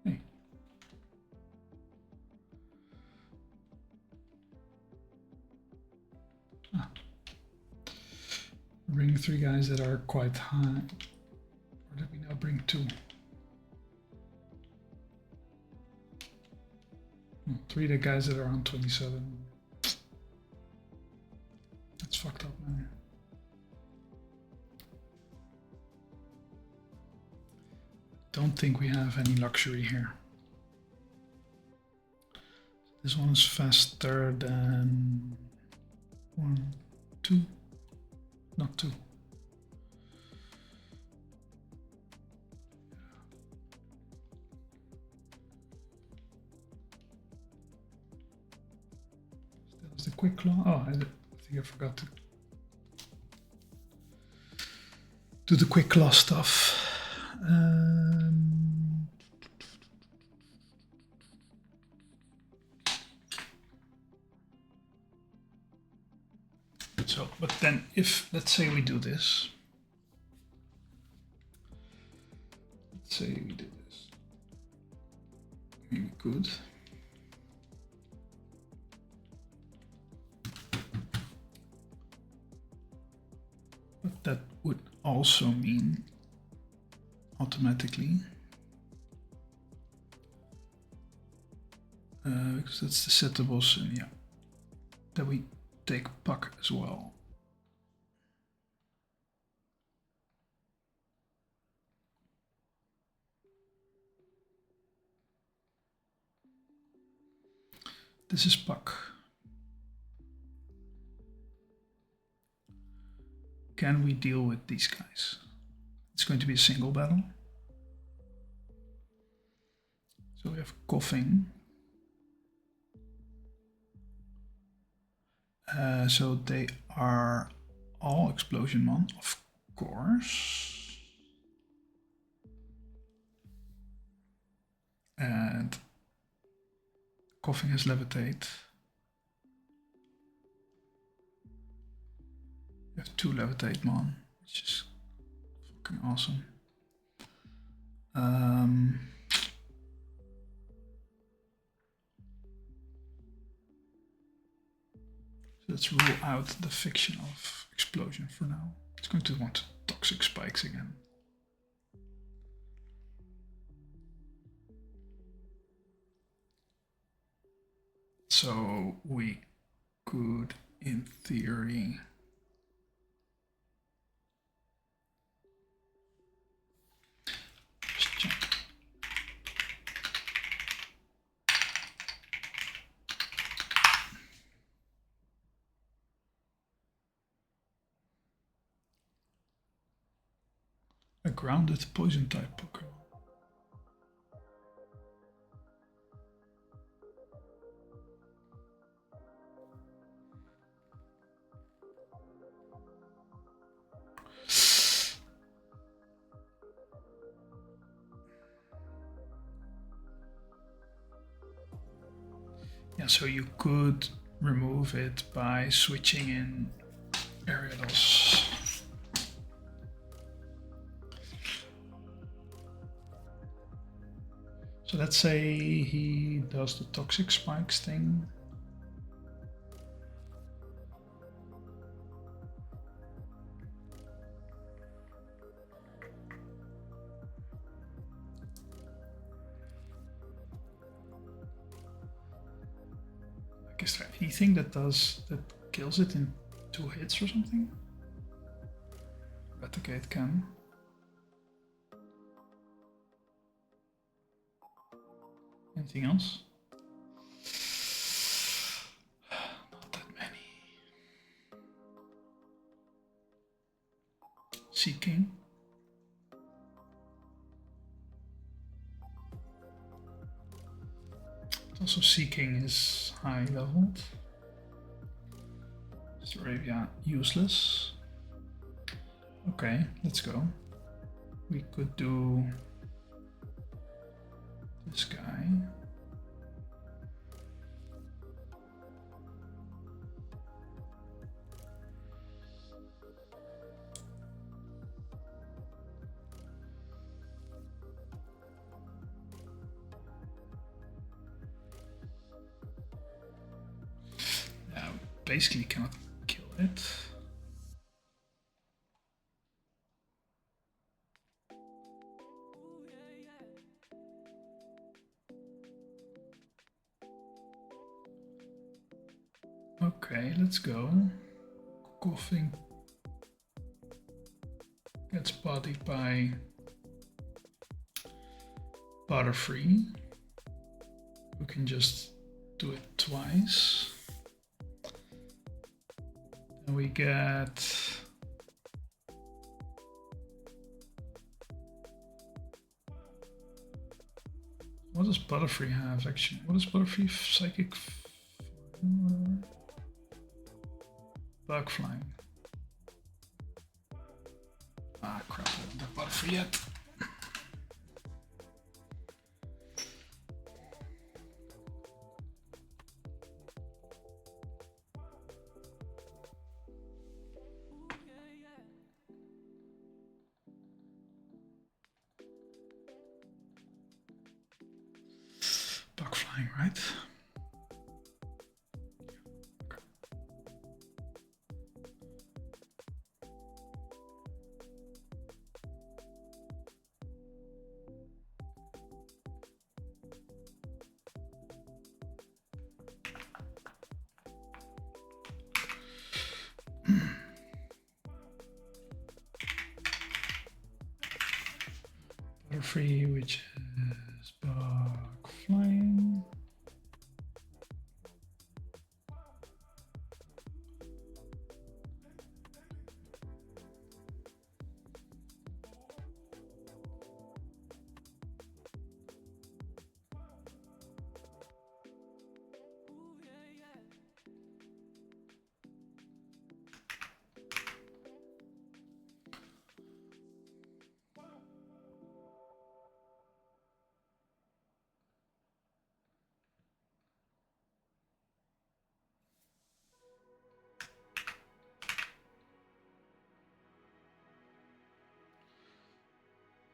[SPEAKER 1] Hey. Bring three guys that are quite high. Or did we now bring two? Oh, three of the guys that are around 27. That's fucked up, man. Don't think we have any luxury here. This one is faster than 1, 2, not 2. That was the quick claw. Oh, I think I forgot to do the quick claw stuff. So, but then if, let's say we do this. Let's say we did this. Maybe good. But that would also mean automatically, because that's the settables, and yeah, that we take puck as well. This is puck. Can we deal with these guys? It's going to be a single battle. So we have coughing. So they are all explosion mon, of course. And coughing has levitate. We have 2 levitate mon, which is fucking awesome. Let's rule out the fiction of explosion for now. It's going to want toxic spikes again. So we could, in theory, just check. A grounded poison type Pokemon. Yeah, so you could remove it by switching in Ariados. So let's say he does the toxic spikes thing. Like, is there anything that kills it in 2 hits or something. Replicate can. Anything else? Not that many. Seeking. Also, Seeking is high leveled. Arabia useless. Okay, let's go. We could do this guy. Yeah, basically cannot kill it. Okay, let's go. Coughing gets bodied by Butterfree. We can just do it twice. And we get what does Butterfree have actually? What is Butterfree psychic? Bug flying. Ah crap, I don't have Butterfree yet. Bug flying, right? Butterfree, which is bug flying.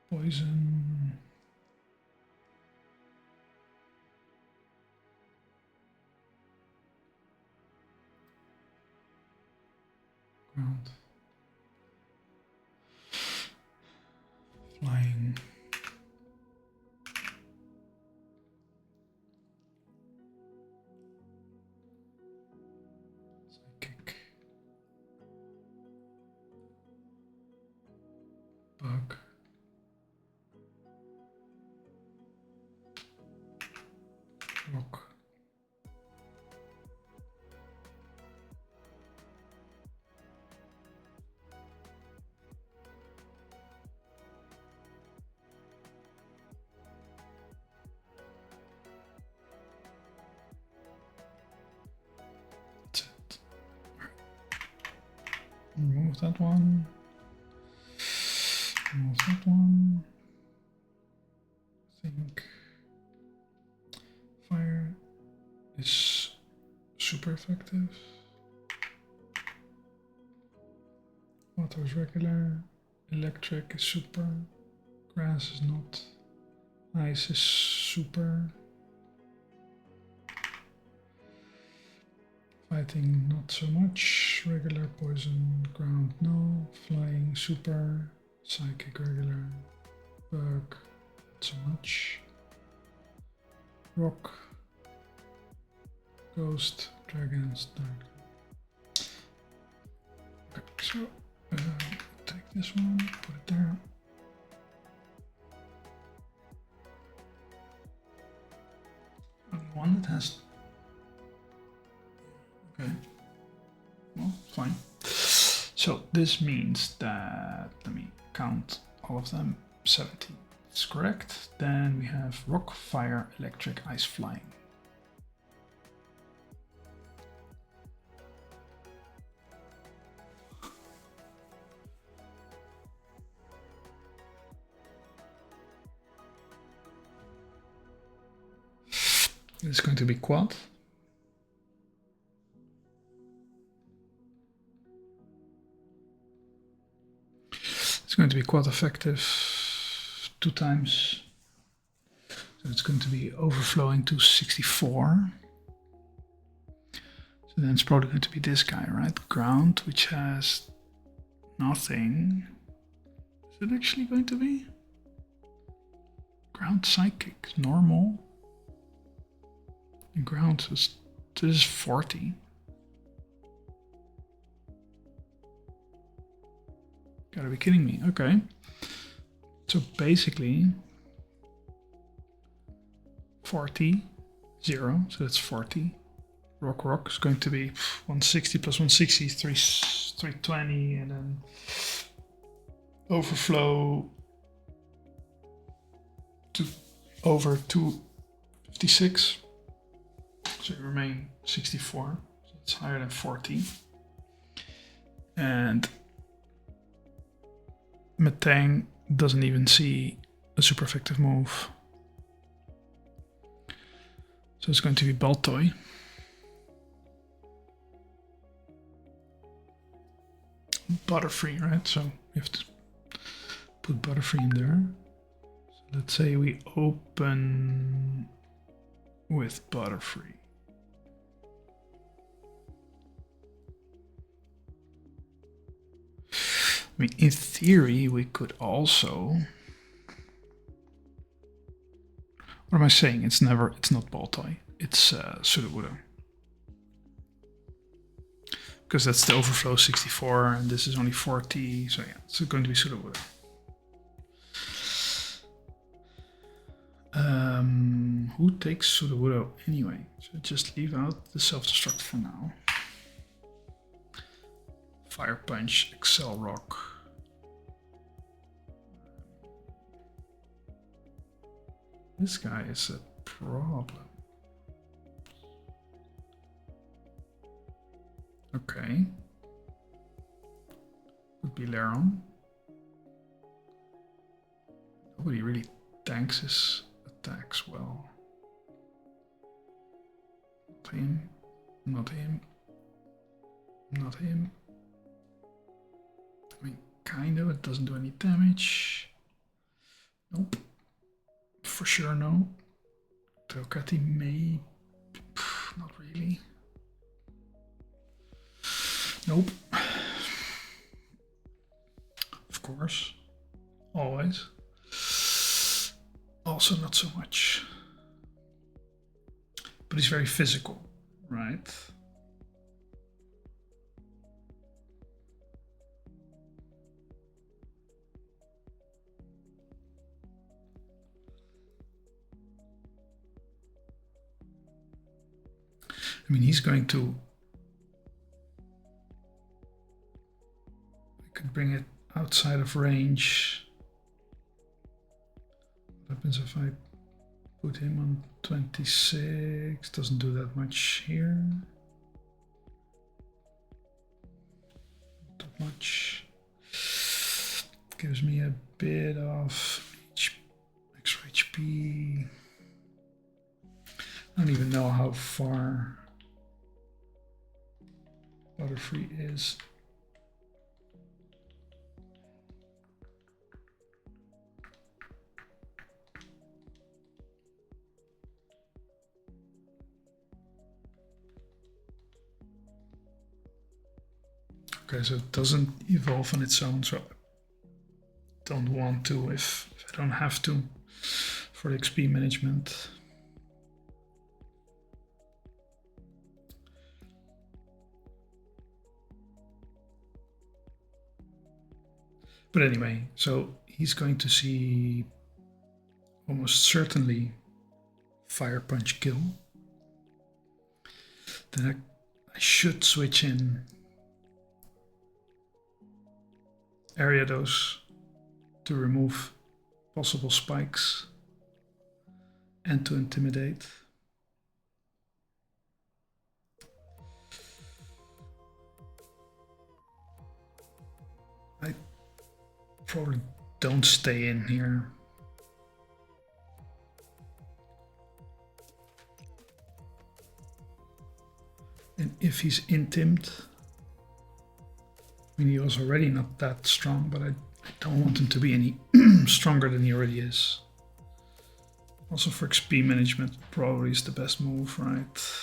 [SPEAKER 1] Poison. Ground. Flying. Psychic. Bug. Rock. That's it. Remove that one. Remove that one. I think fire is super effective. Water is regular. Electric is super. Grass is not. Ice is super. Fighting not so much. Regular poison. Ground no. Flying super. Psychic regular. Bug not so much. Rock. Ghost. Dragons. Dark. So take this one, put it there. Only one that has. Okay. Well, fine. So this means that, let me count all of them. 70. That's correct. Then we have rock, fire, electric, ice, flying. It's going to be quad. It's going to be quad effective 2 times. So it's going to be overflowing to 64. So then it's probably going to be this guy, right? Ground, which has nothing. Is it actually going to be? Ground psychic, normal. And ground is, this is 40. Gotta be kidding me. Okay. So basically 40, 0. So that's 40. Rock is going to be 160 plus 160 is 320, and then overflow to over 256. So you remain 64. So it's higher than 40. And Metang doesn't even see a super effective move. So it's going to be Baltoy. Butterfree, right? So we have to put Butterfree in there. So let's say we open with Butterfree. I mean, in theory, we could also. What am I saying? It's not Baltoy. It's Sudowoodo. Because that's the overflow 64, and this is only 40. So yeah, it's going to be Sudowoodo. Who takes Sudowoodo anyway? So just leave out the self-destruct for now. Fire Punch, Excel Rock. This guy is a problem. Okay. Could be Laron. Nobody really tanks his attacks well. Not him. Not him. Not him. I mean, kind of. It doesn't do any damage. Nope. For sure, no. Teokati may. Not really. Nope. Of course. Always. Also not so much. But he's very physical, right? I mean, he's going to. We could bring it outside of range. What happens if I put him on 26? Doesn't do that much here. Not that much. Gives me a bit of extra HP. I don't even know how far Butterfree is. Okay, so it doesn't evolve on its own, so I don't want to if I don't have to for the XP management. But anyway, so he's going to see almost certainly Fire Punch kill. Then I should switch in Area Dose to remove possible spikes and to Intimidate. I probably don't stay in here. And if he's intimed, I mean, he was already not that strong, but I don't want him to be any stronger than he already is. Also for XP management, probably is the best move, right?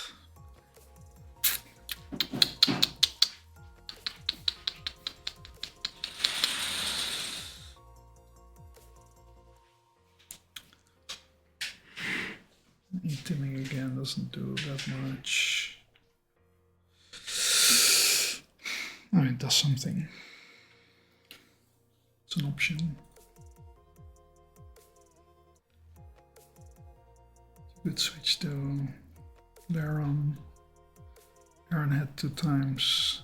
[SPEAKER 1] Intiming again doesn't do that much. Oh, it does something. It's an option. Good switch to Laron. Aaron had 2 times.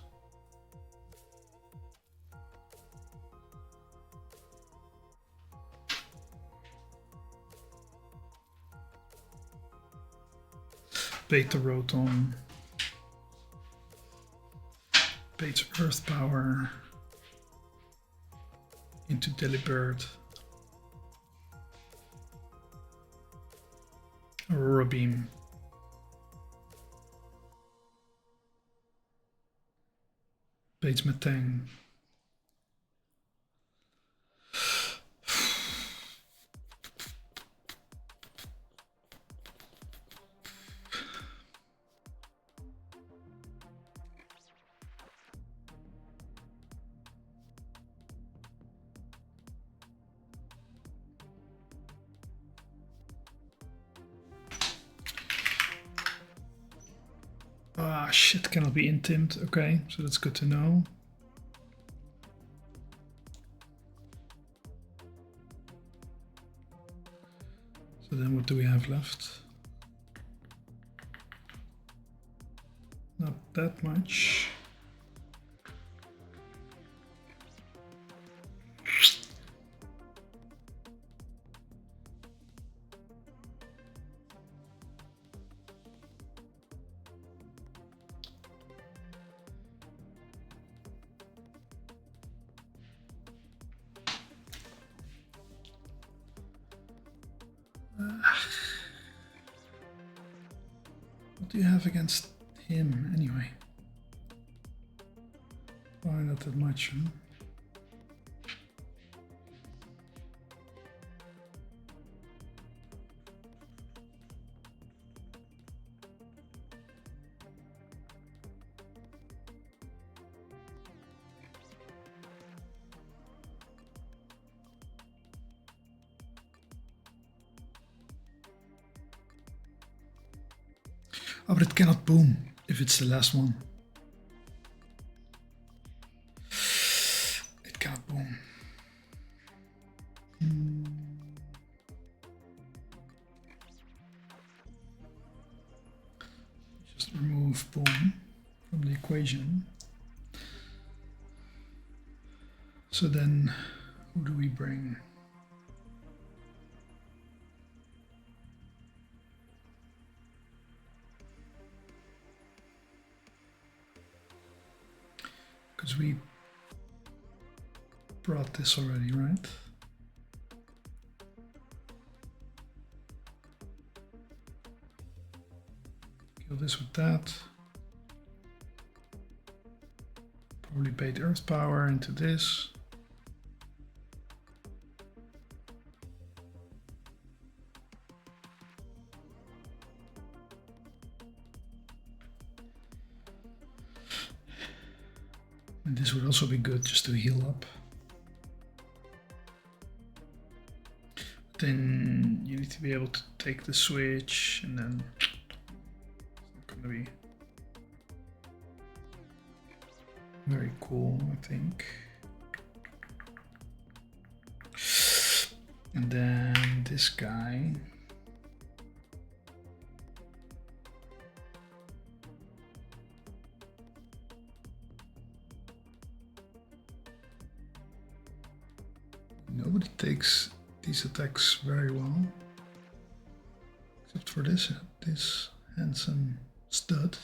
[SPEAKER 1] Beta Rotom. Bait's Earth Power into Delibird. Aurora Beam. Bait's Metang. Ah, shit, cannot be intimed. Okay, so that's good to know. So then what do we have left? Not that much. What do you have against him anyway? Probably not that much, huh? Oh, but it cannot boom if it's the last one. It cannot boom. Just remove boom from the equation. So then, who do we bring? Because we brought this already, right? Kill this with that. Probably bait Earth Power into this. And this would also be good just to heal up. Then you need to be able to take the switch, and then it's not going to be very cool, I think. And then this guy. Nobody takes these attacks very well, except for this handsome stud.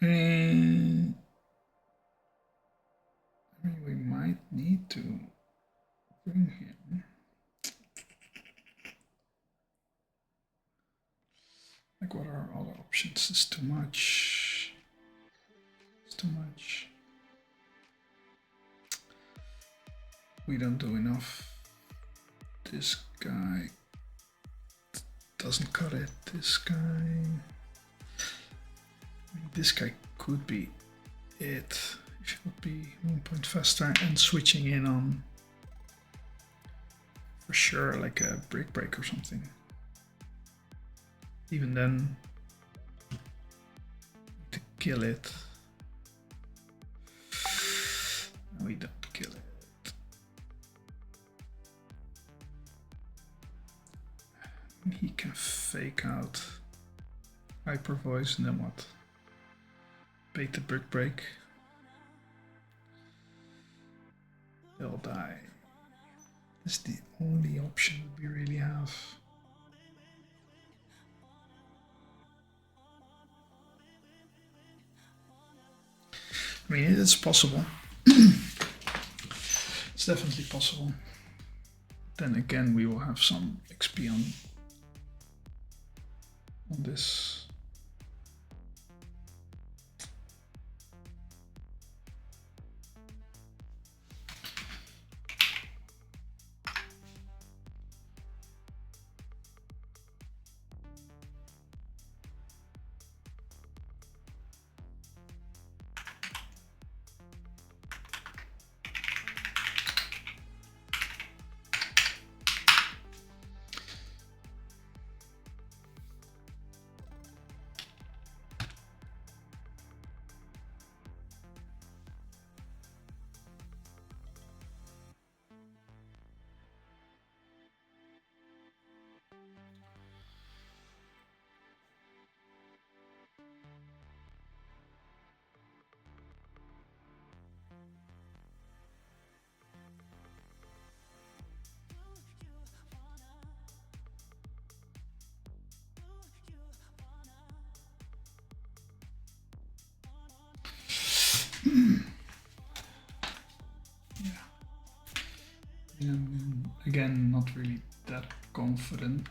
[SPEAKER 1] And we might need to bring him. Like, what are other options? It's too much. It's too much. We don't do enough. This guy doesn't cut it. This guy. This guy could be it. If it would be 1 point faster and switching in on, for sure, like a brick break or something. Even then, to kill it. No, we don't kill it. He can fake out hyper voice and then what? Bait the brick break. They'll die. That's the only option we really have. I mean, it's possible. It's definitely possible. Then again, we will have some XP on this. Again, not really that confident.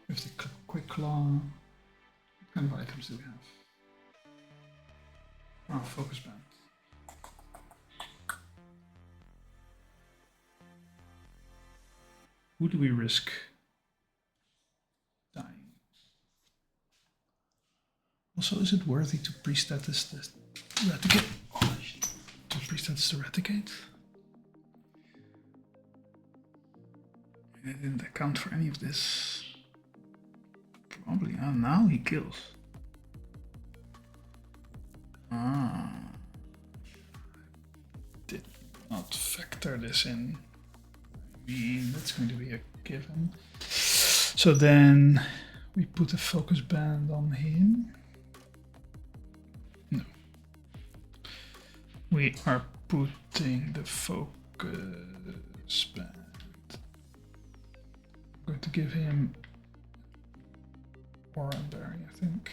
[SPEAKER 1] With the quick claw, what kind of items do we have? Oh, focus band. Who do we risk dying? Also, is it worthy to pre-status the Eradicate? Oh, to pre-status the Eradicate? I didn't account for any of this. Probably. Ah, now he kills. Ah. Did not factor this in. I mean, that's going to be a given. So then we put a focus band on him. No. We are putting the focus band. I'm going to give him Oran Berry, I think.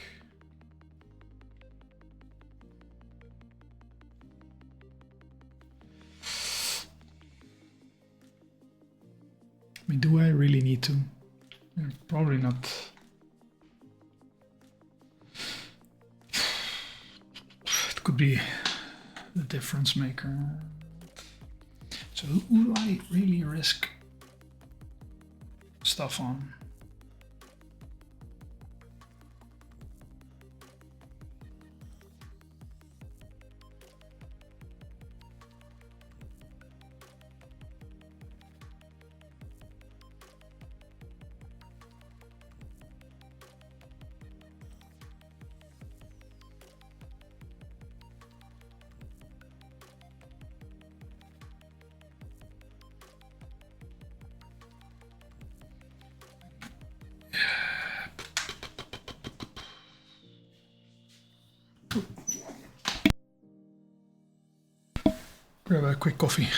[SPEAKER 1] mean, do I really need to? Probably not. It could be the difference maker. So who do I really risk stuff on? Grab a quick coffee.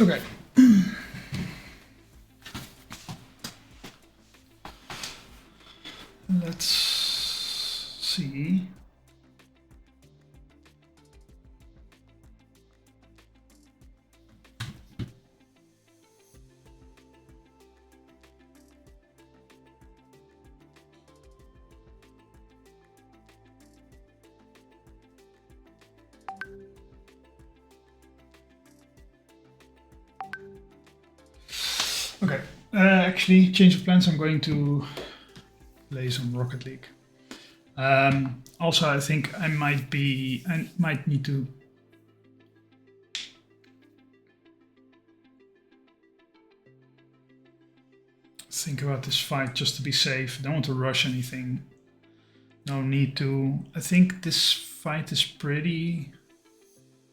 [SPEAKER 1] Okay. Let's see. Okay, actually, change of plans. I'm going to play some Rocket League. Also, I think I might need to think about this fight just to be safe. I don't want to rush anything. No need to. I think this fight is pretty,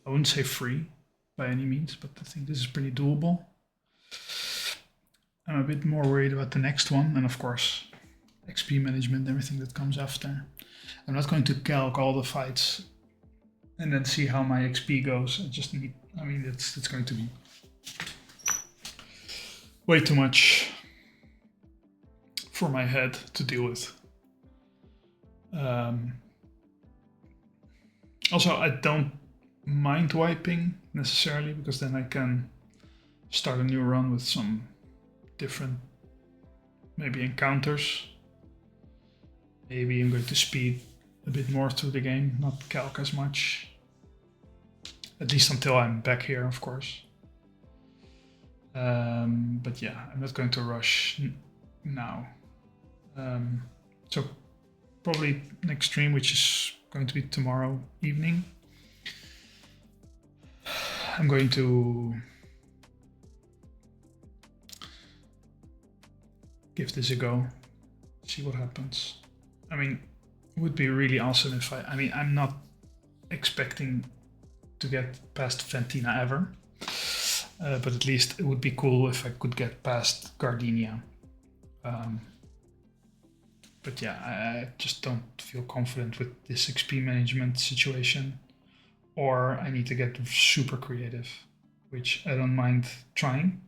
[SPEAKER 1] I wouldn't say free by any means, but I think this is pretty doable. I'm a bit more worried about the next one, and of course, XP management, everything that comes after. I'm not going to calc all the fights and then see how my XP goes. I just need, I mean, it's going to be way too much for my head to deal with. Also, I don't mind wiping necessarily, because then I can start a new run with some different, maybe encounters. Maybe I'm going to speed a bit more through the game, not calc as much. At least until I'm back here, of course. But yeah, I'm not going to rush now. So probably next stream, which is going to be tomorrow evening, I'm going to give this a go, see what happens. I mean, it would be really awesome if I mean, I'm not expecting to get past Fantina ever, but at least it would be cool if I could get past Gardenia. But yeah, I just don't feel confident with this XP management situation, or I need to get super creative, which I don't mind trying.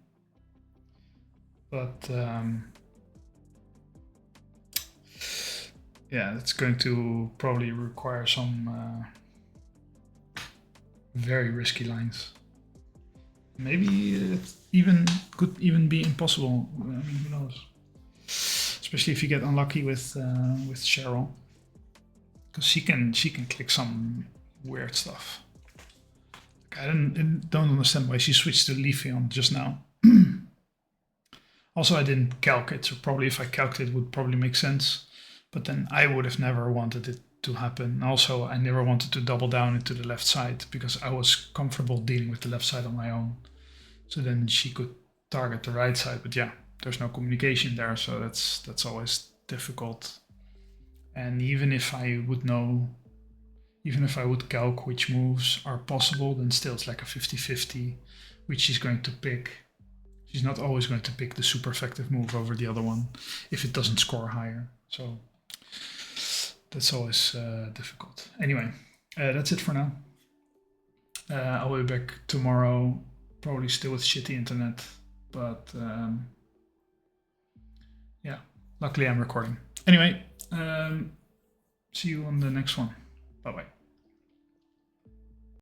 [SPEAKER 1] But yeah, it's going to probably require some very risky lines. Maybe it could even be impossible. I mean, who knows? Especially if you get unlucky with Cheryl, because she can click some weird stuff. Like, I don't understand why she switched to Leafeon just now. Also, I didn't calc it, so probably if I calced it would probably make sense. But then I would have never wanted it to happen. Also, I never wanted to double down into the left side because I was comfortable dealing with the left side on my own. So then she could target the right side, but yeah, there's no communication there, so that's always difficult. And even if I would calc which moves are possible, then still it's like a 50-50 which she's going to pick. She's not always going to pick the super effective move over the other one if it doesn't score higher. So that's always difficult. Anyway, that's it for now. I'll be back tomorrow, probably still with shitty internet, but yeah, luckily I'm recording. Anyway, see you on the next one. Bye bye.